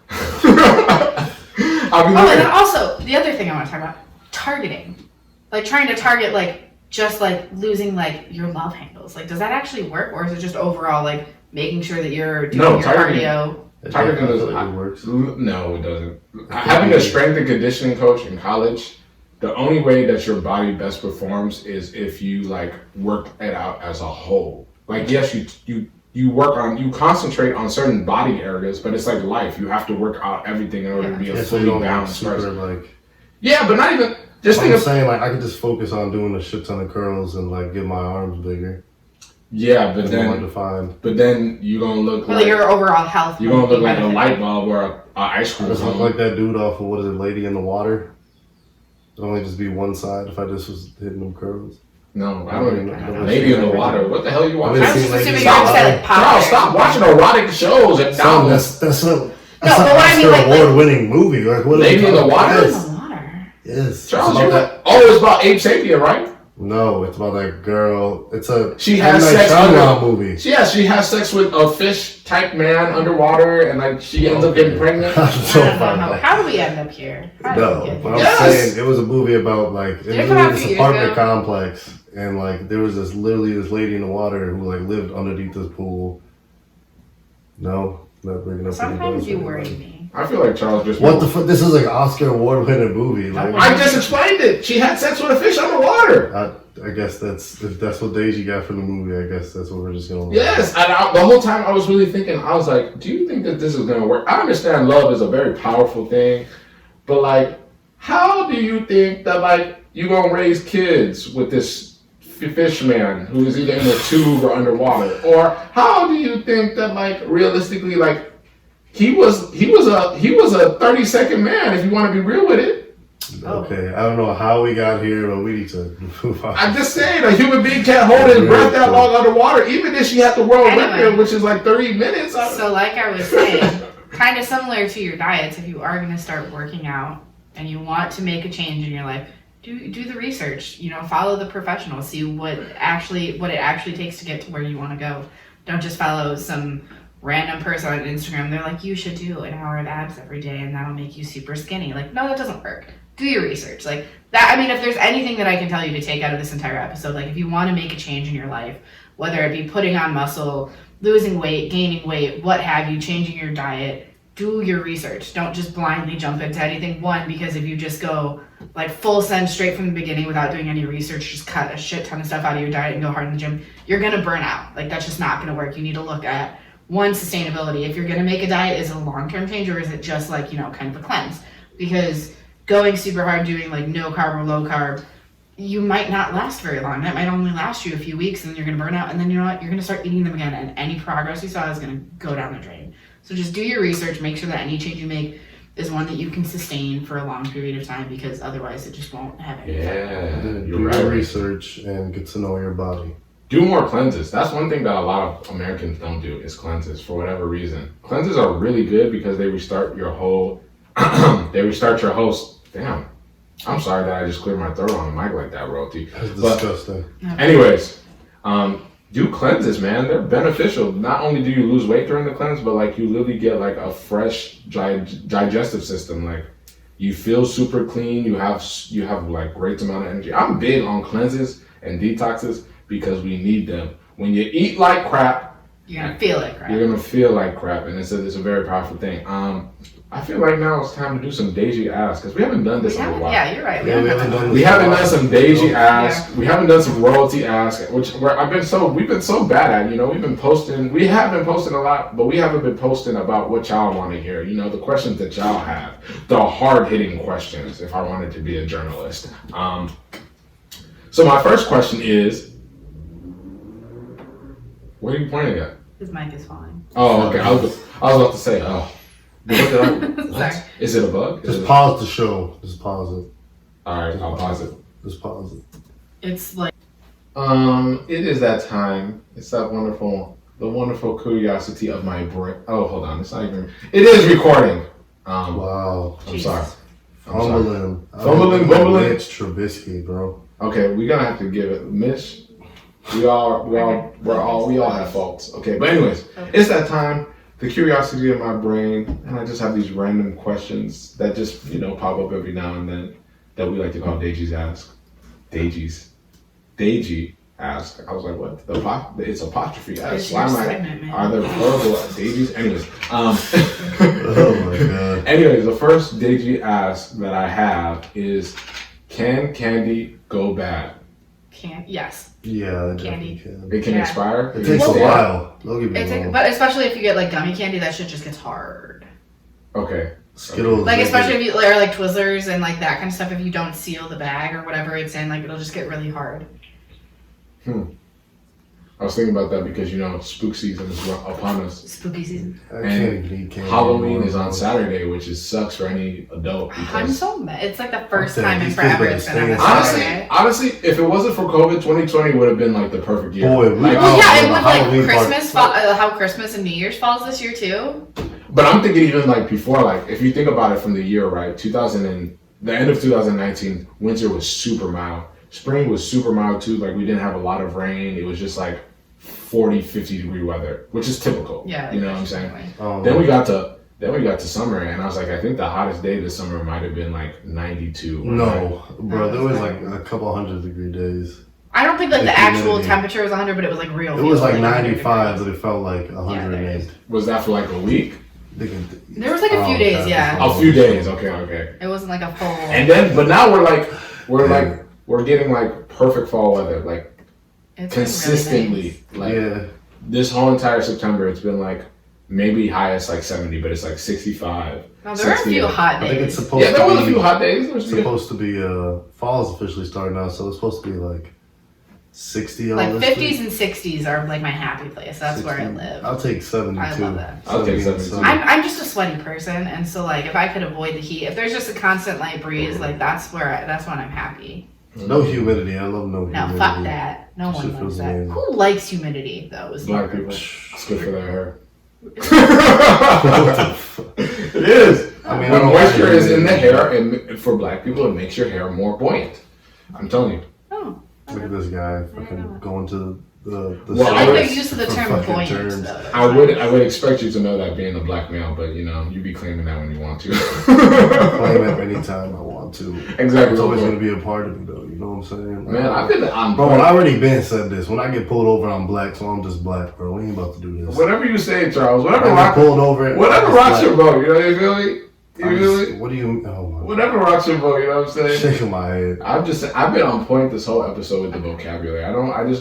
And then also the other thing I want to talk about, targeting. Like trying to target like just like losing like your love handles. Like does that actually work, or is it just overall like making sure that you're doing your cardio? Targeting works. No, it doesn't. Having a strength and conditioning coach in college, the only way that your body best performs is if you like work it out as a whole. Like yes, you concentrate on certain body areas, but it's like life. You have to work out everything in order to be a fully balanced person. Yeah, but not even. I'm saying like I could just focus on doing a shit ton of curls and like get my arms bigger. Yeah, but then you're gonna look like your overall health. You're gonna look like a light bulb or a ice cream. Just look like that dude off of what is it, Lady in the Water? It'd only just be one side if I just was hitting them curls. No, I don't know. Lady in the Water. What the hell are you watching? I was just assuming you said like pop. Stop watching erotic shows. That's not I mean, like award-winning movie. Like what? Lady in the Water. Yes. Charles, it's about Abe Sapien, right? No, it's about that girl. She has sex with a movie. She has sex with a fish type man underwater, and like she ends up getting pregnant. How do we end up here? But I'm saying it was a movie about like it was this apartment complex, and like there was this lady in the water who like lived underneath this pool. No, not bringing up. Sometimes you worry me. I feel like Charles just. What the fuck? This is like Oscar award winning movie. Like, I just explained it. She had sex with a fish underwater. I guess if that's what Daisy got from the movie. I guess that's what we're just gonna. Yes, and the whole time I was really thinking. I was like, do you think that this is gonna work? I understand love is a very powerful thing, but like, how do you think that like you gonna raise kids with this fish man who is either in a tube or underwater? Or how do you think that like realistically like he was a 30-second man if you want to be real with it. Okay, I don't know how we got here, but we need to move on. I'm just saying, a human being can't hold his breath that long underwater, even if she had the world record, which is like 30 minutes. So like I was saying, kind of similar to your diets, if you are going to start working out and you want to make a change in your life, do the research, follow the professionals, see what it actually takes to get to where you want to go. Don't just follow some random person on Instagram. They're like, you should do an hour of abs every day and that'll make you super skinny. Like, no, that doesn't work. Do your research. Like that. I mean, if there's anything that I can tell you to take out of this entire episode, like if you want to make a change in your life, whether it be putting on muscle, losing weight, gaining weight, what have you, changing your diet, do your research. Don't just blindly jump into anything. One, because if you just go like full send straight from the beginning without doing any research, just cut a shit ton of stuff out of your diet and go hard in the gym, you're going to burn out. Like that's just not going to work. You need to look at one, sustainability. If you're going to make a diet, is it a long-term change or is it just like, kind of a cleanse? Because going super hard, doing like no carb or low carb, you might not last very long. That might only last you a few weeks and then you're going to burn out. And then you know what? You're going to start eating them again. And any progress you saw is going to go down the drain. So just do your research. Make sure that any change you make is one that you can sustain for a long period of time because otherwise it just won't have any effect. Do your research and get to know your body. Do more cleanses. That's one thing that a lot of Americans don't do is cleanses for whatever reason. Cleanses are really good because they restart your whole damn. I'm sorry that I just cleared my throat on the mic like that, Royalty. That's disgusting. Anyways, do cleanses, man. They're beneficial. Not only do you lose weight during the cleanse, but like you literally get like a fresh digestive system. Like you feel super clean. You have like great amount of energy. I'm big on cleanses and detoxes because we need them. When you eat like crap, you're gonna feel like crap. You're gonna feel like crap, and it's a very powerful thing. I feel like now it's time to do some Deji Ask because we haven't done this in a while. Yeah, you're right. We haven't done some Deji Ask. Yeah. We haven't done some Royalty Ask, which we've been so bad at. We've been posting. We have been posting a lot, but we haven't been posting about what y'all want to hear. The questions that y'all have, the hard hitting questions. If I wanted to be a journalist. So my first question is, what are you pointing at? His mic is falling. Oh, okay. I was about to say, oh. What? Is it a bug? Just pause the show. Just pause it. Alright, I'll pause it. Just pause it. It's like it is that time. It's that the wonderful curiosity of my brain. Oh, hold on. It's not even. It is recording. Wow. I'm sorry. Fumbling. Mitch Trubisky, bro. Okay, we're gonna have to give it Mitch. We all have faults. Okay, but anyways, it's that time. The curiosity of my brain, and I just have these random questions that just pop up every now and then that we like to call Deji's Ask. Deji Ask. I was like, what? It's apostrophe Ask. Why am I? Are there plural Deji's? Anyways, oh my god. Anyways, the first Deji Ask that I have is, can candy go bad? Yes. Yeah, candy. It can expire. It takes a while. Don't get me wrong. But especially if you get like gummy candy, that shit just gets hard. Okay. Skittles. Like especially if you or like Twizzlers and like that kind of stuff. If you don't seal the bag or whatever it's in, like it'll just get really hard. I was thinking about that because spook season is upon us. Spooky season. And Halloween is on Saturday, which sucks for any adult. I'm so mad. It's like the first time in forever it's been on a Saturday. Honestly, if it wasn't for COVID, 2020 would have been like the perfect year. Boy, it would like Christmas, how Christmas and New Year's falls this year too. But I'm thinking even like before, like if you think about it from the year, right? The end of 2019, winter was super mild. Spring was super mild too. Like we didn't have a lot of rain. It was just like 40, 50 degree weather, which is typical. Yeah. You know what I'm saying? Then we got to summer, and I was like, I think the hottest day this summer might have been like 92. No, bro, there was like a couple 100-degree days. I don't think like the actual temperature was 100, but it was like real. It was like 95, but it felt like 108. Was that for like a week? There was like a few days, yeah. A few days, okay. It wasn't like a full. And then, but now we're getting like perfect fall weather, like It's consistently. really nice. Like this whole entire September, it's been like maybe highest like 70, but it's like 65. No, there were a few hot days. I think it's supposed Yeah, to there be. was a few hot days. It's supposed to be fall's officially starting now, so it's supposed to be like 60 on Like this 50s week. and 60s are like my happy place. That's 60. where I live. I'll take 72. I love that. I'll take 70. 72. I'm just a sweaty person, and so like if I could avoid the heat, if there's just a constant light breeze, like that's when I'm happy. No humidity. I love no humidity. No, fuck that. No Shit one likes feels that. amazing. Who likes humidity though? Is the Black other people. question. It's good for their hair. What the fuck? It is. I mean, I When don't moisture like is in the humidity. hair, and for black people, it makes your hair more buoyant. I'm telling you. Oh. Look at this guy fucking going to the Well, I I like would- the use of the term fucking buoyant terms. though. I would expect you to know that being a black male, but you know, you be claiming that when you want to. claim it anytime I want to. Exactly. It's always gonna be a part of me though. You know what I'm saying? Man, I've been on. Bro, I already been said this. When I get pulled over, I'm black, so I'm just black, bro. We ain't about to do this. Whatever you say, Charles. Whatever When I rock, get pulled over, whatever I'm rocks just your boat. You know, you feel me? You I'm feel just- me? What do you? Oh my. Whatever rocks your boat. You know what I'm saying? Shaking my head. I've been on point this whole episode with the vocabulary. I want to You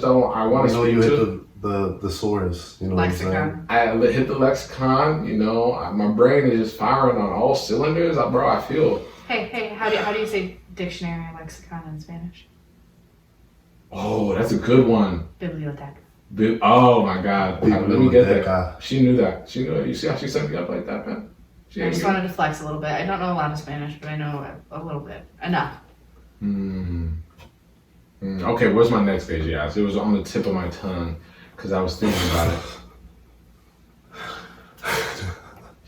speak you hit to. the thesaurus. You know what I'm saying? Lexicon. I hit the lexicon. You know, my brain is just firing on all cylinders. Bro, I feel. Hey, how do you say dictionary or lexicon in Spanish? Oh, that's a good one. Biblioteca. Oh my God. Let me get that. Biblioteca. She knew that. She knew it. You see how she set me up like that, man? I just wanted to flex a little bit. I don't know a lot of Spanish, but I know a little bit. Enough. Okay, where's my next page? Yeah, so it was on the tip of my tongue because I was thinking about it.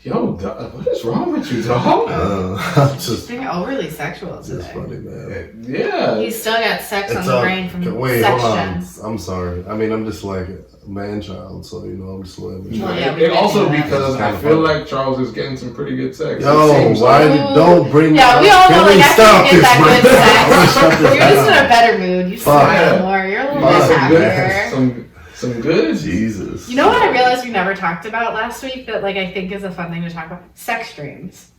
Yo, what is wrong with you, dog? I'm just. Being overly sexual It's today. funny, man. Yeah. He's still got sex on It's the brain from wait, hold on. sections. I'm sorry. I mean, I'm just like a man child, so you know, I'm just letting you know. Well, yeah, we It also did that. because I Kinda feel funny. like Charles is getting some pretty good sex. Yo, It seems why like- don't bring Yeah, we all know Can we like stop after you get this, that man? good sex, Shut this you're just in down. a better mood. You Fuck. smile more. You're a little You bit got some good, happier. some good. Jesus. You know what I realized we never talked about last week that like I think is a fun thing to talk about? Sex dreams,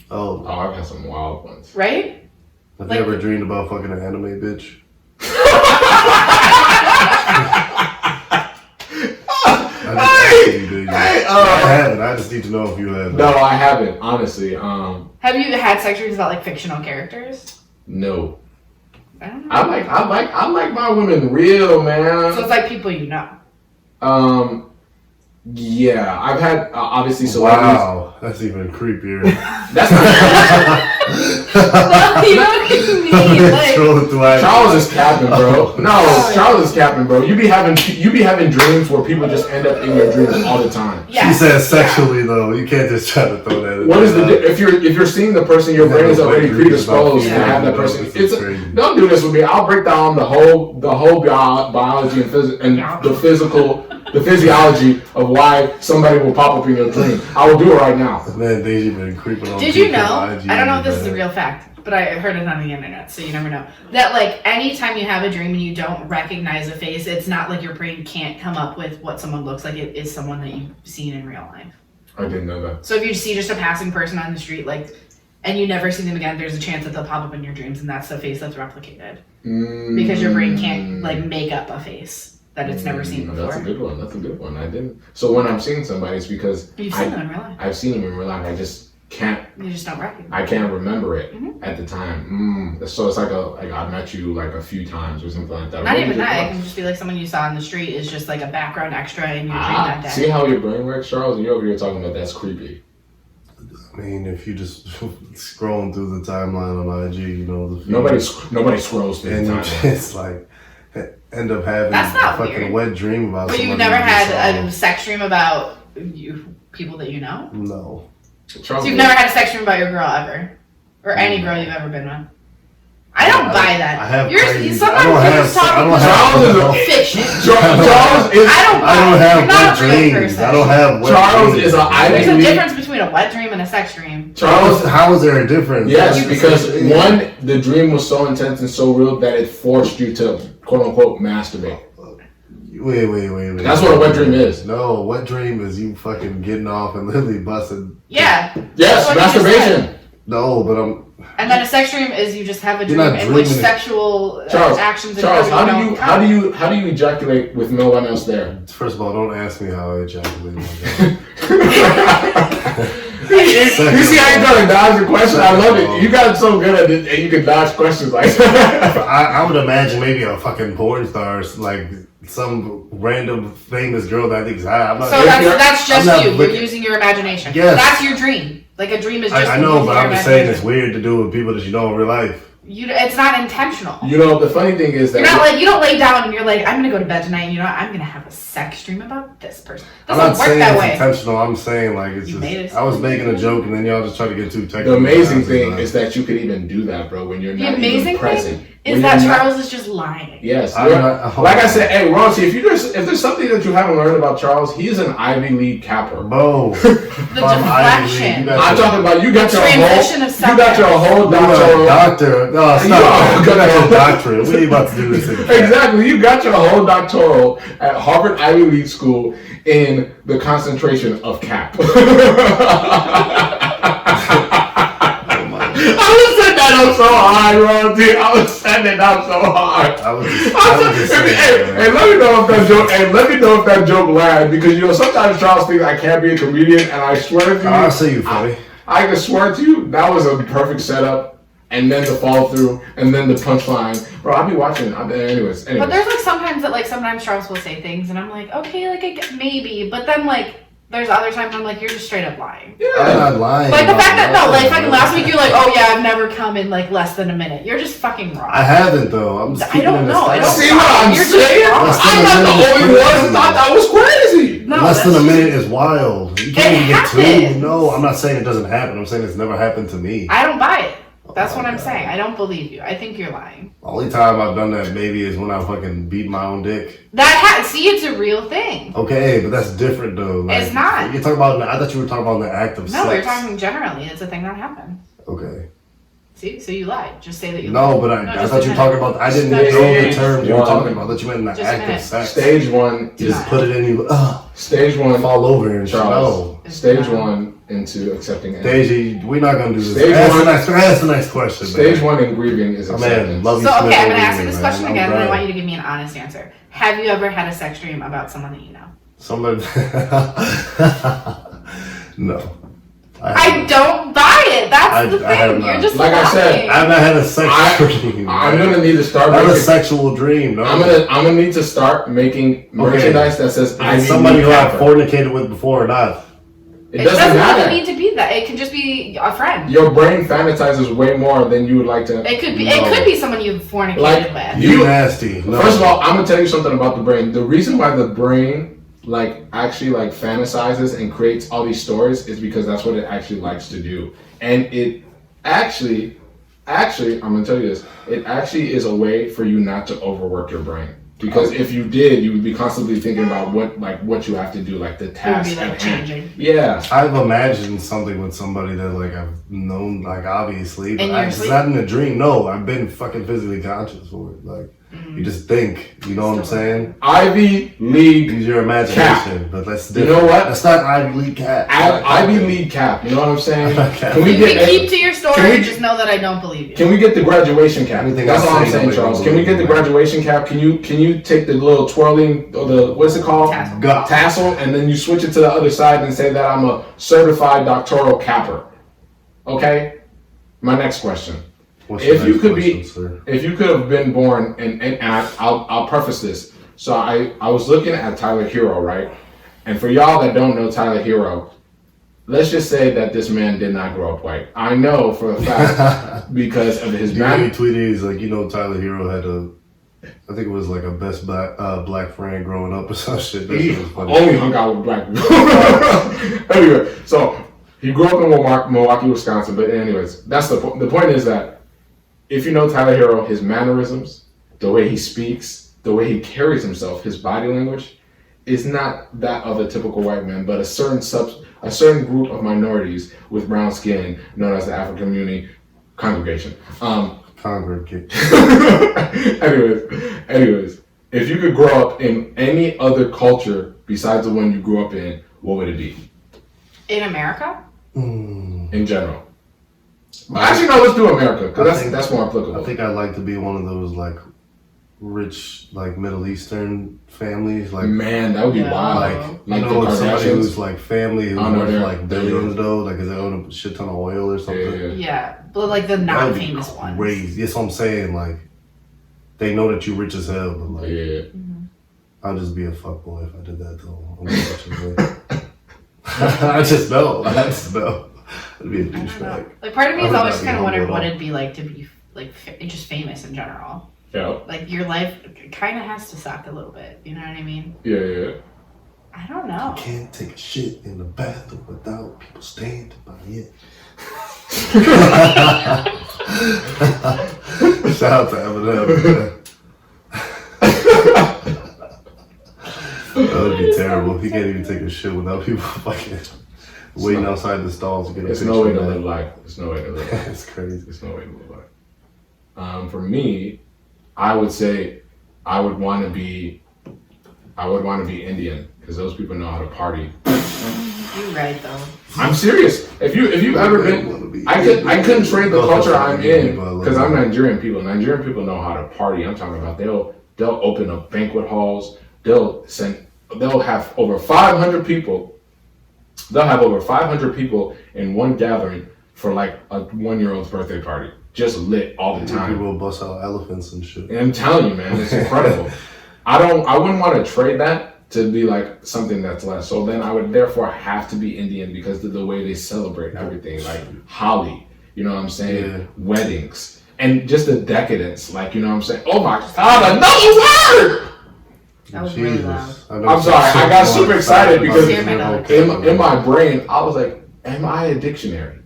Oh, Oh, I've had some wild ones. right? have like- you ever dreamed about fucking an anime bitch? I haven't. I just need to know if you have. No, I haven't. Honestly, Have you had sex dreams about like fictional characters? no. I don't know. I like my women real, man. So it's like people you know. Yeah, I've had obviously celebrities. Wow, that's even creepier. That's not. Well, you know what you mean. Like, Scrolling through IG. Charles is capping, bro. No, Charles is capping, bro. You be having dreams where people just end up in your dreams all the time. yeah. She said sexually though. You can't just try to throw that in. What is if you're seeing the person, your brain is already predisposed to Yeah. have that person. This is It's crazy. don't do this with me. I'll break down the whole biology and Yeah. the physiology of why somebody will pop up in your dream. I will do it right now. Man, Daisy been creeping on. Did you people's know? IG, I don't know if this is a man. real fact, but I heard it on the internet, so you never know. That like anytime you have a dream and you don't recognize a face, it's not like your brain can't come up with what someone looks like. It is someone that you've seen in real life. I didn't know that. So if you see just a passing person on the street, like, and you never see them again, there's a chance that they'll pop up in your dreams, and that's the face that's replicated because your brain can't like make up a face that it's never seen before. That's a good one. That's a good one. I didn't. So when I'm seeing somebody, it's because You've seen them in real life. I've seen them in real life. I just can't. You just don't recognize. I can't remember it Mhm. at the time. So it's like I met you like a few times or something like that. Not What even was it that. It like? can just be like someone you saw on the street is just like a background extra in your dream that day. See how your brain works, Charles? And you're over here talking about that's creepy. I mean, if you just scrolling through the timeline on IG, you know, the feed, Nobody scrolls through and the you timeline. just like end up having That's not a fucking weird. wet dream about. But you've somebody never you just had saw. a sex dream about people that you know? No. Charles, So you've never had a sex dream about your girl ever? Or any girl you've ever been with? I don't buy that. I have You're crazy- sometimes I don't you're have- just talking I don't Charles is have- a fiction. Charles is. I don't buy I don't it. have You're not wet a real dreams. person. I don't have wet Charles dreams. is a There's a Ivy League. difference between a wet dream and a sex dream. Charles. How is there a difference? Yes, It's the because same thing. one, the dream was so intense and so real that it forced you to quote unquote masturbate. You Wait. That's what a wet dream is. No, a wet dream is you fucking getting off and literally busting. Yeah. Yes, That's what you just masturbation. No, but I'm. And then a sex dream is you just have a You're dream not in which dreaming it. sexual Charles, actions Charles, occur, how do you ejaculate with no one else there? First of all, don't ask me how I ejaculate. You see how you gotta dodge the question? I love it. You got so good at it, and you can dodge questions like that. I would imagine maybe a fucking porn star, like some random famous girl that I think's hot. I'm not, So that's just I'm not you. You're looking- using your imagination. Yes. That's your dream. Like a dream is just. I know, using but your I'm just saying it's imagination. weird to do with people that you know in real life. It's not intentional. You know, the funny thing is that You're not like you don't lay down and you're like, I'm gonna go to bed tonight. And you know, what? I'm gonna have a sex dream about this person. I'm not Doesn't work saying that it's way. intentional. I'm saying like it's You made it. just. I was making a joke and then y'all just try to get too technical. the amazing about it. thing is that you could even do that, bro, when you're The not amazing even present. thing When is you're that not- Charles is just lying. Yes. I'm not- Like I said, hey, Roncie, if there's something that you haven't learned about Charles, he is an Ivy League capper. Bro, The deflection. I'm talking about you got your Transition of whole, you got your whole You're a doctoral. doctor. No, You stop. are You got your gonna- doctorate. We ain't about to do this again. Exactly, you got your whole doctoral at Harvard Ivy League School in the concentration of cap. I was setting that up so hard, bro, dude. I was setting it up so hard. I was just saying. Hey, let me know if that joke. Hey, let me know if that joke landed because you know sometimes Charles thinks I can't be a comedian, and I swear to you, I'll say you funny. I can swear to you that was a perfect setup, and then the fall through, and then the punchline. Bro, I'll be watching. Anyways. But there's like sometimes Charles will say things and I'm like, okay, like I get, maybe, but then like there's other times I'm like, you're just straight up lying. I'm not lying. Like the about fact that no, like nothing, fucking bro. last week you're like, oh yeah, I've never come in like less than a minute. You're just fucking wrong. I haven't though. I'm just I don't keeping it know. I a don't stat. See what I'm You're just saying? wrong. I'm not the only one who thought that was crazy. No, Less than a that's minute is wild. You can't It even get two. happens. No, I'm not saying it doesn't happen. I'm saying it's never happened to me. I don't buy it. That's Oh what my I'm God. saying. I don't believe you. I think you're lying. The only time I've done that maybe is when I fucking beat my own dick. See, it's a real thing. Okay, but that's different though. Like, It's not. You're talking about. I thought you were talking about the act of No, sex. we're talking generally. It's a thing that happened. Okay. See, so you lied. Just say that you No, lied. but I just thought you were admit talking it. about. I didn't Just know the admit it. term you were One. talking about. That you meant in the Just act admit of it. sex. Stage one You just is put it in you. stage one. Fall over and Charles. no. Stage one into accepting. Daisy, we're not gonna do this. Stage Ask one- the next question. Stage man. one in grieving is Oh, acceptance. man, love you. So, Smith okay, I'm over going to ask here, you this man. question I'm again, and I glad. want you to give me an honest answer. Have you ever had a sex dream about someone that you know? Somebody. No. I don't buy it. That's the I have thing. not. You're just Like I said, lying. I've not had a sex dream. I'm gonna need to start Not a making. sexual dream. No. I'm gonna need to start making merchandise that says I It's need somebody who I've capper. fornicated with before or not. It It doesn't doesn't matter. even need to be that. It could just be a friend. Your brain fantasizes way more than you would like to. It could be. No. It could be someone you've fornicated Like, with. You nasty. No. First of all, I'm gonna tell you something about the brain. The reason why the brain actually fantasizes and creates all these stories is because that's what it actually likes to do. And it actually, I'm gonna tell you this. It actually is a way for you not to overwork your brain. Because if you did, you would be constantly thinking about what you have to do, like the It would task be like at hand. changing. Yeah. I've imagined something with somebody that I've known obviously, but In your it's sleep? not in a dream. No, I've been fucking physically conscious for it. You just think, you know what I'm saying? Ivy League. Use your imagination, but that's You different. know what? That's not Ivy League cat. Ivy League cap. You know what I'm saying? Okay. Can we You can get? keep to your story. can we- Just know that I don't believe you. Can we get the graduation cap? Anything That's I all I'm say, saying, nobody Charles. will Can we get the believe me. graduation cap? Can you take the little twirling or the what's it called? Tassel. God. Tassel, and then you switch it to the other side and say that I'm a certified doctoral capper. Okay. My next question. What's your If you next could question, be, sir? if you could have been born, and I'll preface this. So I was looking at Tyler Hero, right? And for y'all that don't know Tyler Hero, let's just say that this man did not grow up white. I know for a fact because of his He man. tweeted, he's like, Tyler Hero had I think it was like a best black friend growing up or some shit. That He shit was funny. only hung out with black people. Anyway, so he grew up in Milwaukee, Wisconsin. But anyways, that's the point. The point is that if you know Tyler Hero, his mannerisms, the way he speaks, the way he carries himself, his body language, is not that of a typical white man, but a certain group of minorities with brown skin, known as the African community congregation. Congregate. anyways, If you could grow up in any other culture besides the one you grew up in, what would it be? In America? In general. Actually, no, let's do America, because that's more applicable. I think I'd like to be one of those, like, rich, like, Middle Eastern families. Like, man, that would be wild. Like the somebody Kardashians. who's, like, family who's Oh, no, worth, they're- like, billions, though. Like, 'cause they own a shit ton of oil or something. Yeah, but like the That not would be famous ones. crazy. That's what I'm saying. Like, they know that you rich as hell, but, like, I'll just be a fuckboy if I did that, though. I just know. I'd be a douchebag. Like part of me I has would always not be kind of wondered humble at what all. it'd be like to be like just famous in general. Yeah. Like your life kind of has to suck a little bit. You know what I mean? Yeah. I don't know. Can't take a shit in the bathroom without people standing by it. Shout out to Eminem. That would be terrible. He can't even take a shit without people fucking waiting outside the stalls to get a It's picture. no way to man. live life. It's no way to live life. It's crazy. There's no way to live life. For me, I would say I would want to be Indian because those people know how to party. You're right though. I'm serious. If you've ever been, I couldn't trade the culture I'm in because I'm Nigerian people. Nigerian people know how to party. I'm talking about they'll open up banquet halls. They'll have over 500 people. They'll have over 500 people in one gathering for like a 1-year-old's birthday party. Just lit all the time. People bust out elephants and shit. And I'm telling you, man, it's incredible. I wouldn't want to trade that to be like something that's less. So then I would therefore have to be Indian because of the way they celebrate everything, like Holi, you know what I'm saying? Yeah. Weddings. And just the decadence, like, you know what I'm saying? Oh my God, another word! That was really loud. I'm sorry, I got super excited because Hear in my brain, I was like, am I a dictionary?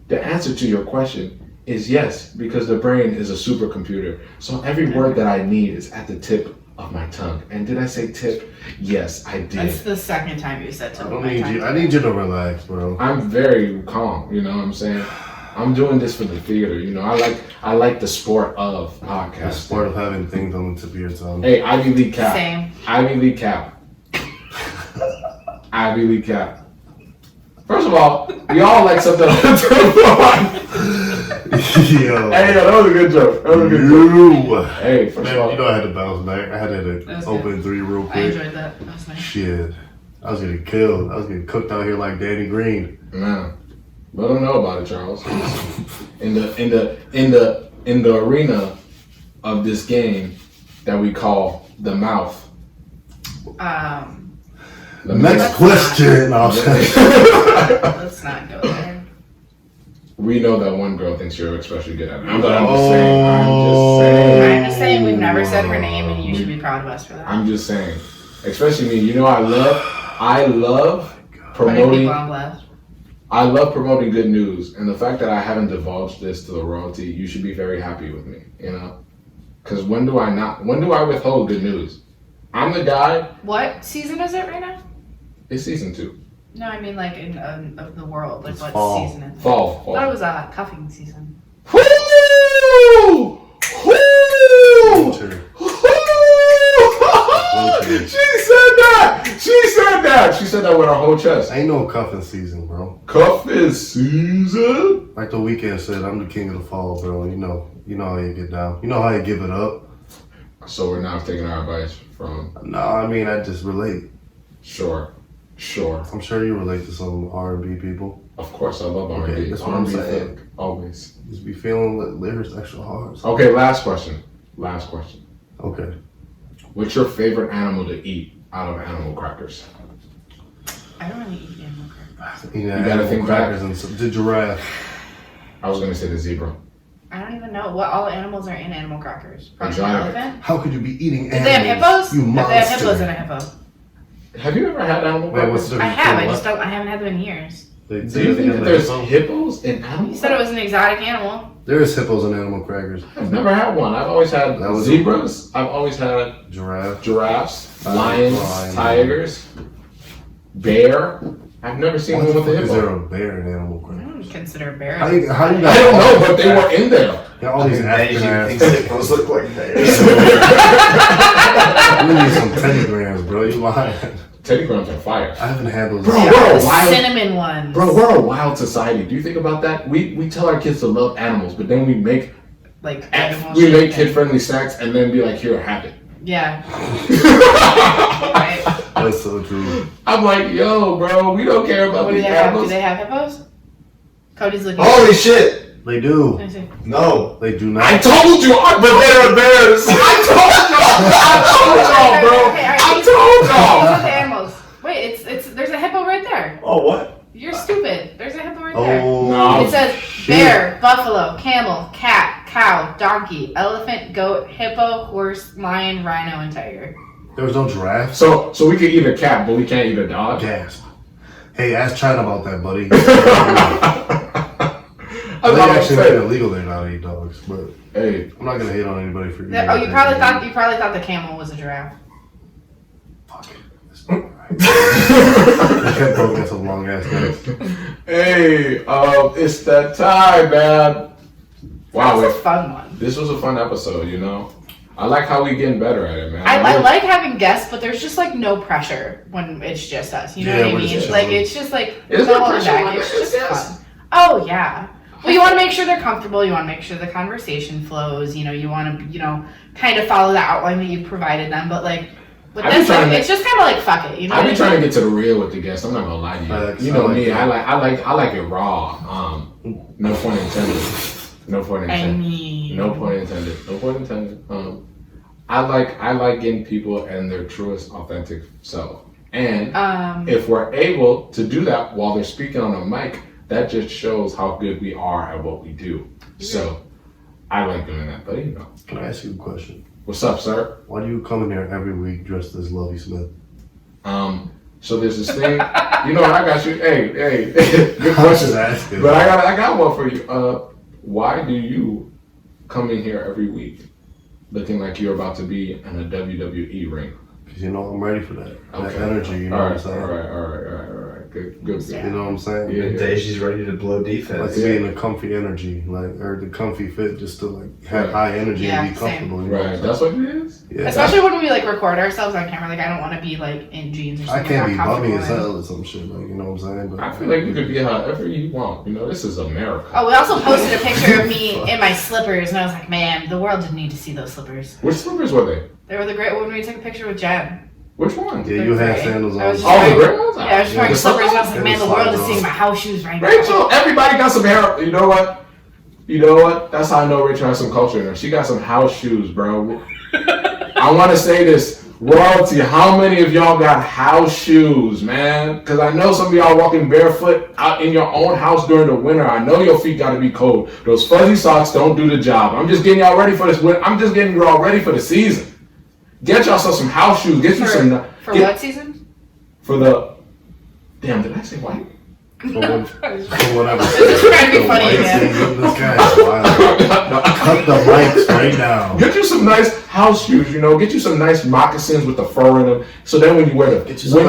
The answer to your question is yes, because the brain is a supercomputer. So every word that I need is at the tip of my tongue. And did I say tip? Yes, I did. That's the second time you said tip of my tongue. I need you to relax, bro. I'm very calm, you know what I'm saying? I'm doing this for the theater, you know. I like the sport of podcasting. The sport of having things on the tip of your tongue. Hey, Ivy League cap. Same. Ivy League cap. Ivy League cap. First of all, we all like something on the tip of Yo. Hey, that was a good joke. That was a good joke. Hey, first Man, of all, you know I had to bounce back. I had to That was open 3 real I quick. enjoyed that. That was nice. Shit. I was getting killed. I was getting cooked out here like Danny Green. man, let them know about it, Charles. In the arena of this game that we call the mouth. Next question. No, I'm saying. Let's not go there. We know that one girl thinks you're especially good at it. I'm just Oh. saying. I'm just saying we've never said her name and you should be proud of us for that. I'm just saying. Especially me. You know, I love Putting promoting. people on blast. I love promoting good news, and the fact that I haven't divulged this to the royalty, you should be very happy with me. You know, because when do I withhold good news? I'm the guy. What season is it right now? It's season 2. No, I mean like in of the world. Like It's what fall. season is it? Fall. I thought it was cuffing season. Woo! Woo! Winter. She said that with her whole chest. Ain't no cuffing season, bro. Cuffing season. Like the weekend said, I'm the king of the fall, bro. You know how you get down. You know how you give it up. So we're not taking our advice from. No, I mean I just relate. Sure. I'm sure you relate to some R&B people. Of course, I love R&B. Okay, that's what I'm R&B saying. thick, always. Just be feeling lyrics extra hard. So. Okay, last question. Okay. What's your favorite animal to eat out of animal crackers? I don't really eat animal crackers. You gotta think crackers and some, the giraffe. I was gonna say the zebra. I don't even know what all animals are in animal crackers. Probably an Exotic. elephant. How could you be eating Did animals? they have hippos? You If monster. they have hippos in a hippo. Have you ever had animal Wait, what's crackers? the I difference have. I between just don't. I haven't had them in years. what? Do you think that there's hippos in animal You said it crackers? was an exotic animal. There is hippos in animal crackers. I've never had one. I've always had That was- zebras. I've always had Giraffe. giraffes, Lion. lions, tigers, bear. I've never seen Why one the with a fuck is there hippo. a bear in animal I crackers? don't consider bears. How you I don't know, but they were in there. got all these African ass hippos look like bears. fine. Teddy Grahams are fire. I haven't handled Bro, this. we're The a wild, cinnamon ones. bro, we're a wild society. Do you think about that? We tell our kids to love animals, but then we make Like animal we make shit. kid friendly snacks and then be like, here, have it. Yeah. Right. That's so true. I'm like, yo, bro, we don't care about What do these they have? Do animals. they have hippos? Cody's looking. Holy shit! They do. Let me see. No. They do not. I told you, but they're bears. I told y'all, bro. Okay, all right, I these- told These y'all. are the animals. Wait, it's there's a hippo right there. Oh, what? You're stupid. There's a hippo right there. Oh, No. It says shit. bear, buffalo, camel, cat, cow, donkey, elephant, goat, hippo, horse, lion, rhino, and tiger. There was no giraffe. So we can eat a cat, but we can't eat a dog. Gasp. Hey, ask China about that, buddy. I They thought I actually made said, it illegal there now to eat dogs, but hey, I'm not gonna hate on anybody for eating. Oh, you probably thought the camel was a giraffe. Fuck it. That's not right. That dog got some long ass legs. hey, it's that time, man. Wow, That's a fun one. this was a fun episode. You know, I like how we getting better at it, man. I like having guests, but there's just like no pressure when it's just us. You know Yeah, what I we're mean? just Like chilling. it's just like Is no there holding pressure back. when It's there's just guests? fun. Oh yeah. Well, you want to make sure they're comfortable. You want to make sure the conversation flows. You know, you want to kind of follow the outline that you provided them. But like with I be this, trying like, to- it's just kind of like fuck it. You know? I what be I trying mean? to get to the real with the guests. I'm not gonna lie to you. Facts. You know I like me. that. I like it raw. No pun intended. No pun I intended. mean, No pun intended. No pun intended. I like getting people and their truest, authentic self. And if we're able to do that while they're speaking on a mic, that just shows how good we are at what we do. So I like doing that. But you know, Can I ask you a question? what's up, sir? Why do you come in here every week dressed as Lovey Smith? So there's this thing. You know what? I got you. Hey, good I was question. just asking. But I got one for you. Why do you come in here every week looking like you're about to be in a WWE ring? Because you know I'm ready for that. That Okay. energy, you know All what I'm right. saying? All right. Good. You know what I'm saying? Yeah. Midday, she's ready to blow I like defense. to be in a comfy energy, or the comfy fit, just to have Right. high energy Yeah, and be comfortable. You know Right. what I'm That's what it is. saying? Yeah. especially when we like record ourselves on camera. Like I don't want to be like in jeans or I something. can't I'm be not bummy as comfortable in. hell or some shit, like, you know what I'm saying? But I feel like you could be however you want. You know, this is America. Oh, we also posted a picture of me in my slippers, and I was like, man, the world didn't need to see those slippers. Which slippers were they? They were the great when we took a picture with Jen. Which one? yeah, you had Right. sandals I on. was just Oh, the wearing- gray ones? Yeah, I was just wearing The slippers, and I was like, It man, was the world fine, is though. seeing my house shoes right now. Rachel, everybody got some hair. You know what? That's how I know Rachel has some culture in her. She got some house shoes, bro. I want to say this. Royalty, how many of y'all got house shoes, man? Because I know some of y'all walking barefoot out in your own house during the winter. I know your feet got to be cold. Those fuzzy socks don't do the job. I'm just getting y'all ready for this winter. I'm just getting y'all ready for the season. Get yourself some house shoes. Get you some. For get- what season? For the. Damn, did I say white? For whatever. This is trying to be The funny white again. thing, this guy is wild. Cut the mics right now. Get you some nice house shoes, you know. Get you some nice moccasins with the fur in them. So then when you wear Get you some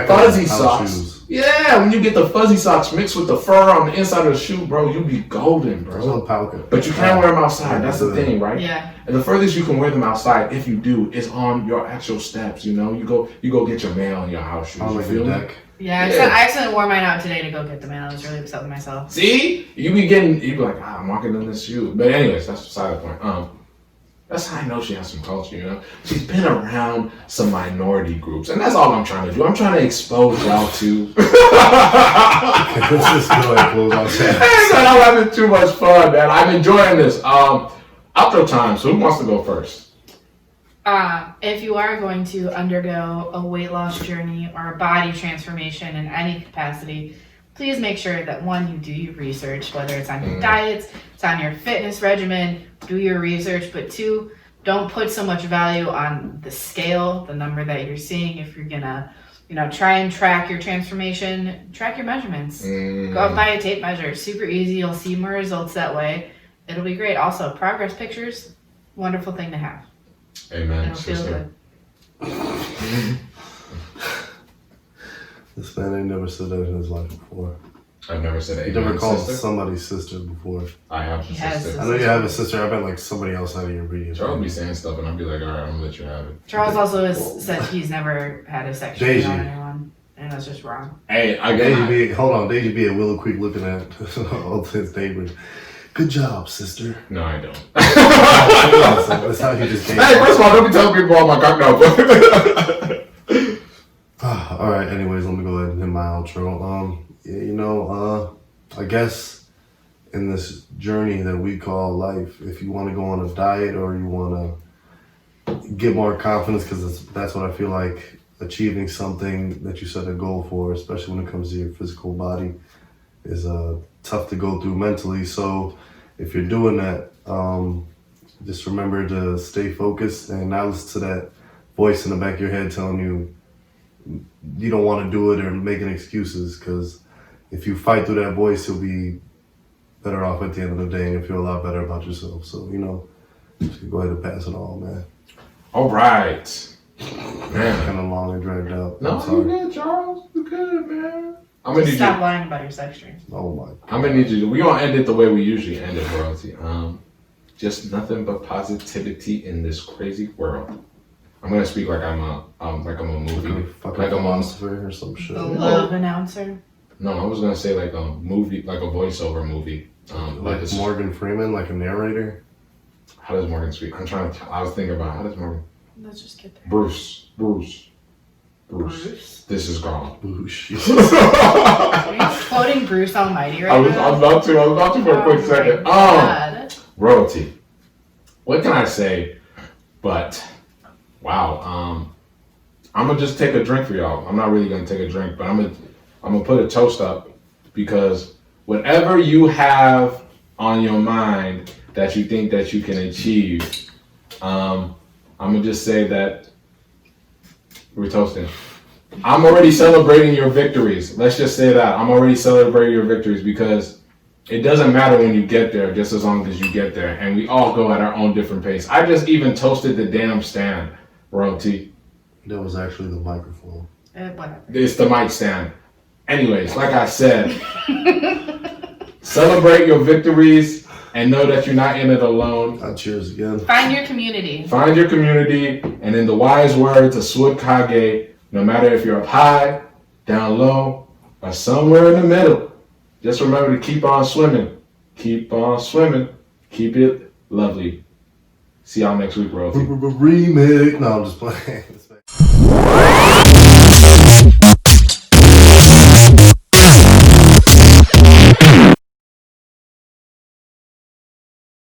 fuzzy house socks, shoes. yeah, when you get the fuzzy socks mixed with the fur on the inside of the shoe, bro, you'll be golden, There's no bro. palca. But you can't wear them outside. That's the thing, right? Yeah. And the furthest you can wear them outside, if you do, is on your actual steps. You know, you go get your mail in your house shoes. I You like feel the me? Yeah, deck. Yeah. I accidentally wore mine out today to go get the mail. I was really upset with myself. See, you be like, I'm walking in this shoe. But anyways, that's beside the point. That's how I know she has some culture, you know? She's been around some minority groups. And that's all I'm trying to do. I'm trying to expose y'all to. Let's just go ahead and close out chat. Man, I'm having too much fun, man. I'm enjoying this. Outro time. So who wants to go first? If you are going to undergo a weight loss journey or a body transformation in any capacity, please make sure that one, you do your research, whether it's on your diets, it's on your fitness regimen, do your research, but two, don't put so much value on the scale, the number that you're seeing. If you're gonna, try and track your transformation, track your measurements. Go out and buy a tape measure. Super easy. You'll see more results that way. It'll be great. Also, progress pictures, wonderful thing to have. Amen. It'll feel Sister. good. This man ain't never said that in his life before. I've never said You never ignorant called sister. somebody's sister before. I have a He has sister. I know you have a sister. I meant like somebody else out of your immediate Charles be family. saying stuff, and I'll be like, all right, I'm gonna let you have it. Charles also has said he's never had a sex Deji. on anyone, and that's just wrong. Hey, I Deja got. be, hold on, Deja be at Willow Creek looking at all his neighbors. Good job, sister. No, I don't. That's how you just came. Hey, first of all, don't be telling people all my cock no. All right. Anyways, let me go ahead and hit my outro. Yeah, I guess in this journey that we call life, if you want to go on a diet or you want to get more confidence, because that's what I feel like achieving something that you set a goal for, especially when it comes to your physical body, is tough to go through mentally. So if you're doing that, just remember to stay focused and not listen to that voice in the back of your head telling you you don't want to do it or making excuses, because if you fight through that voice, you'll be better off at the end of the day and you'll feel a lot better about yourself. So, just go ahead and pass it all, man. All right, man. Kind of long and dragged out. No, I'm you sorry. good, Charles. You good, man. I'm gonna need Stop you. lying about your sex dreams. Oh my. I'm gonna need you. We gonna end it the way we usually end it, royalty. Just nothing but positivity in this crazy world. I'm gonna speak like I'm a movie. Fucking Like I'm on. philosopher or some shit. The love announcer. No, I was gonna say like a movie, like a voiceover movie. Like it's- Morgan Freeman, like a narrator. How does Morgan speak? I was thinking about how does Morgan. Let's just get there. Bruce. Bruce? This is gone. Oh shit. Are you quoting Bruce Almighty right now? I was about to for a quick second. God. Royalty. What can I say? But wow. I'm gonna just take a drink for y'all. I'm not really gonna take a drink, but I'm gonna put a toast up, because whatever you have on your mind that you think that you can achieve, I'm gonna just say that we're toasting. I'm already celebrating your victories. Let's just say that. I'm already celebrating your victories, because it doesn't matter when you get there, just as long as you get there. And we all go at our own different pace. I just even toasted the damn stand, royalty. That was actually the microphone. Whatever. It's the mic stand. Anyways, like I said, celebrate your victories and know that you're not in it alone. Cheers again. Find your community. Find your community, and in the wise words of Sword Kage, no matter if you're up high, down low, or somewhere in the middle, just remember to keep on swimming. Keep on swimming. Keep it lovely. See y'all next week, royalty. Remake. No, I'm just playing.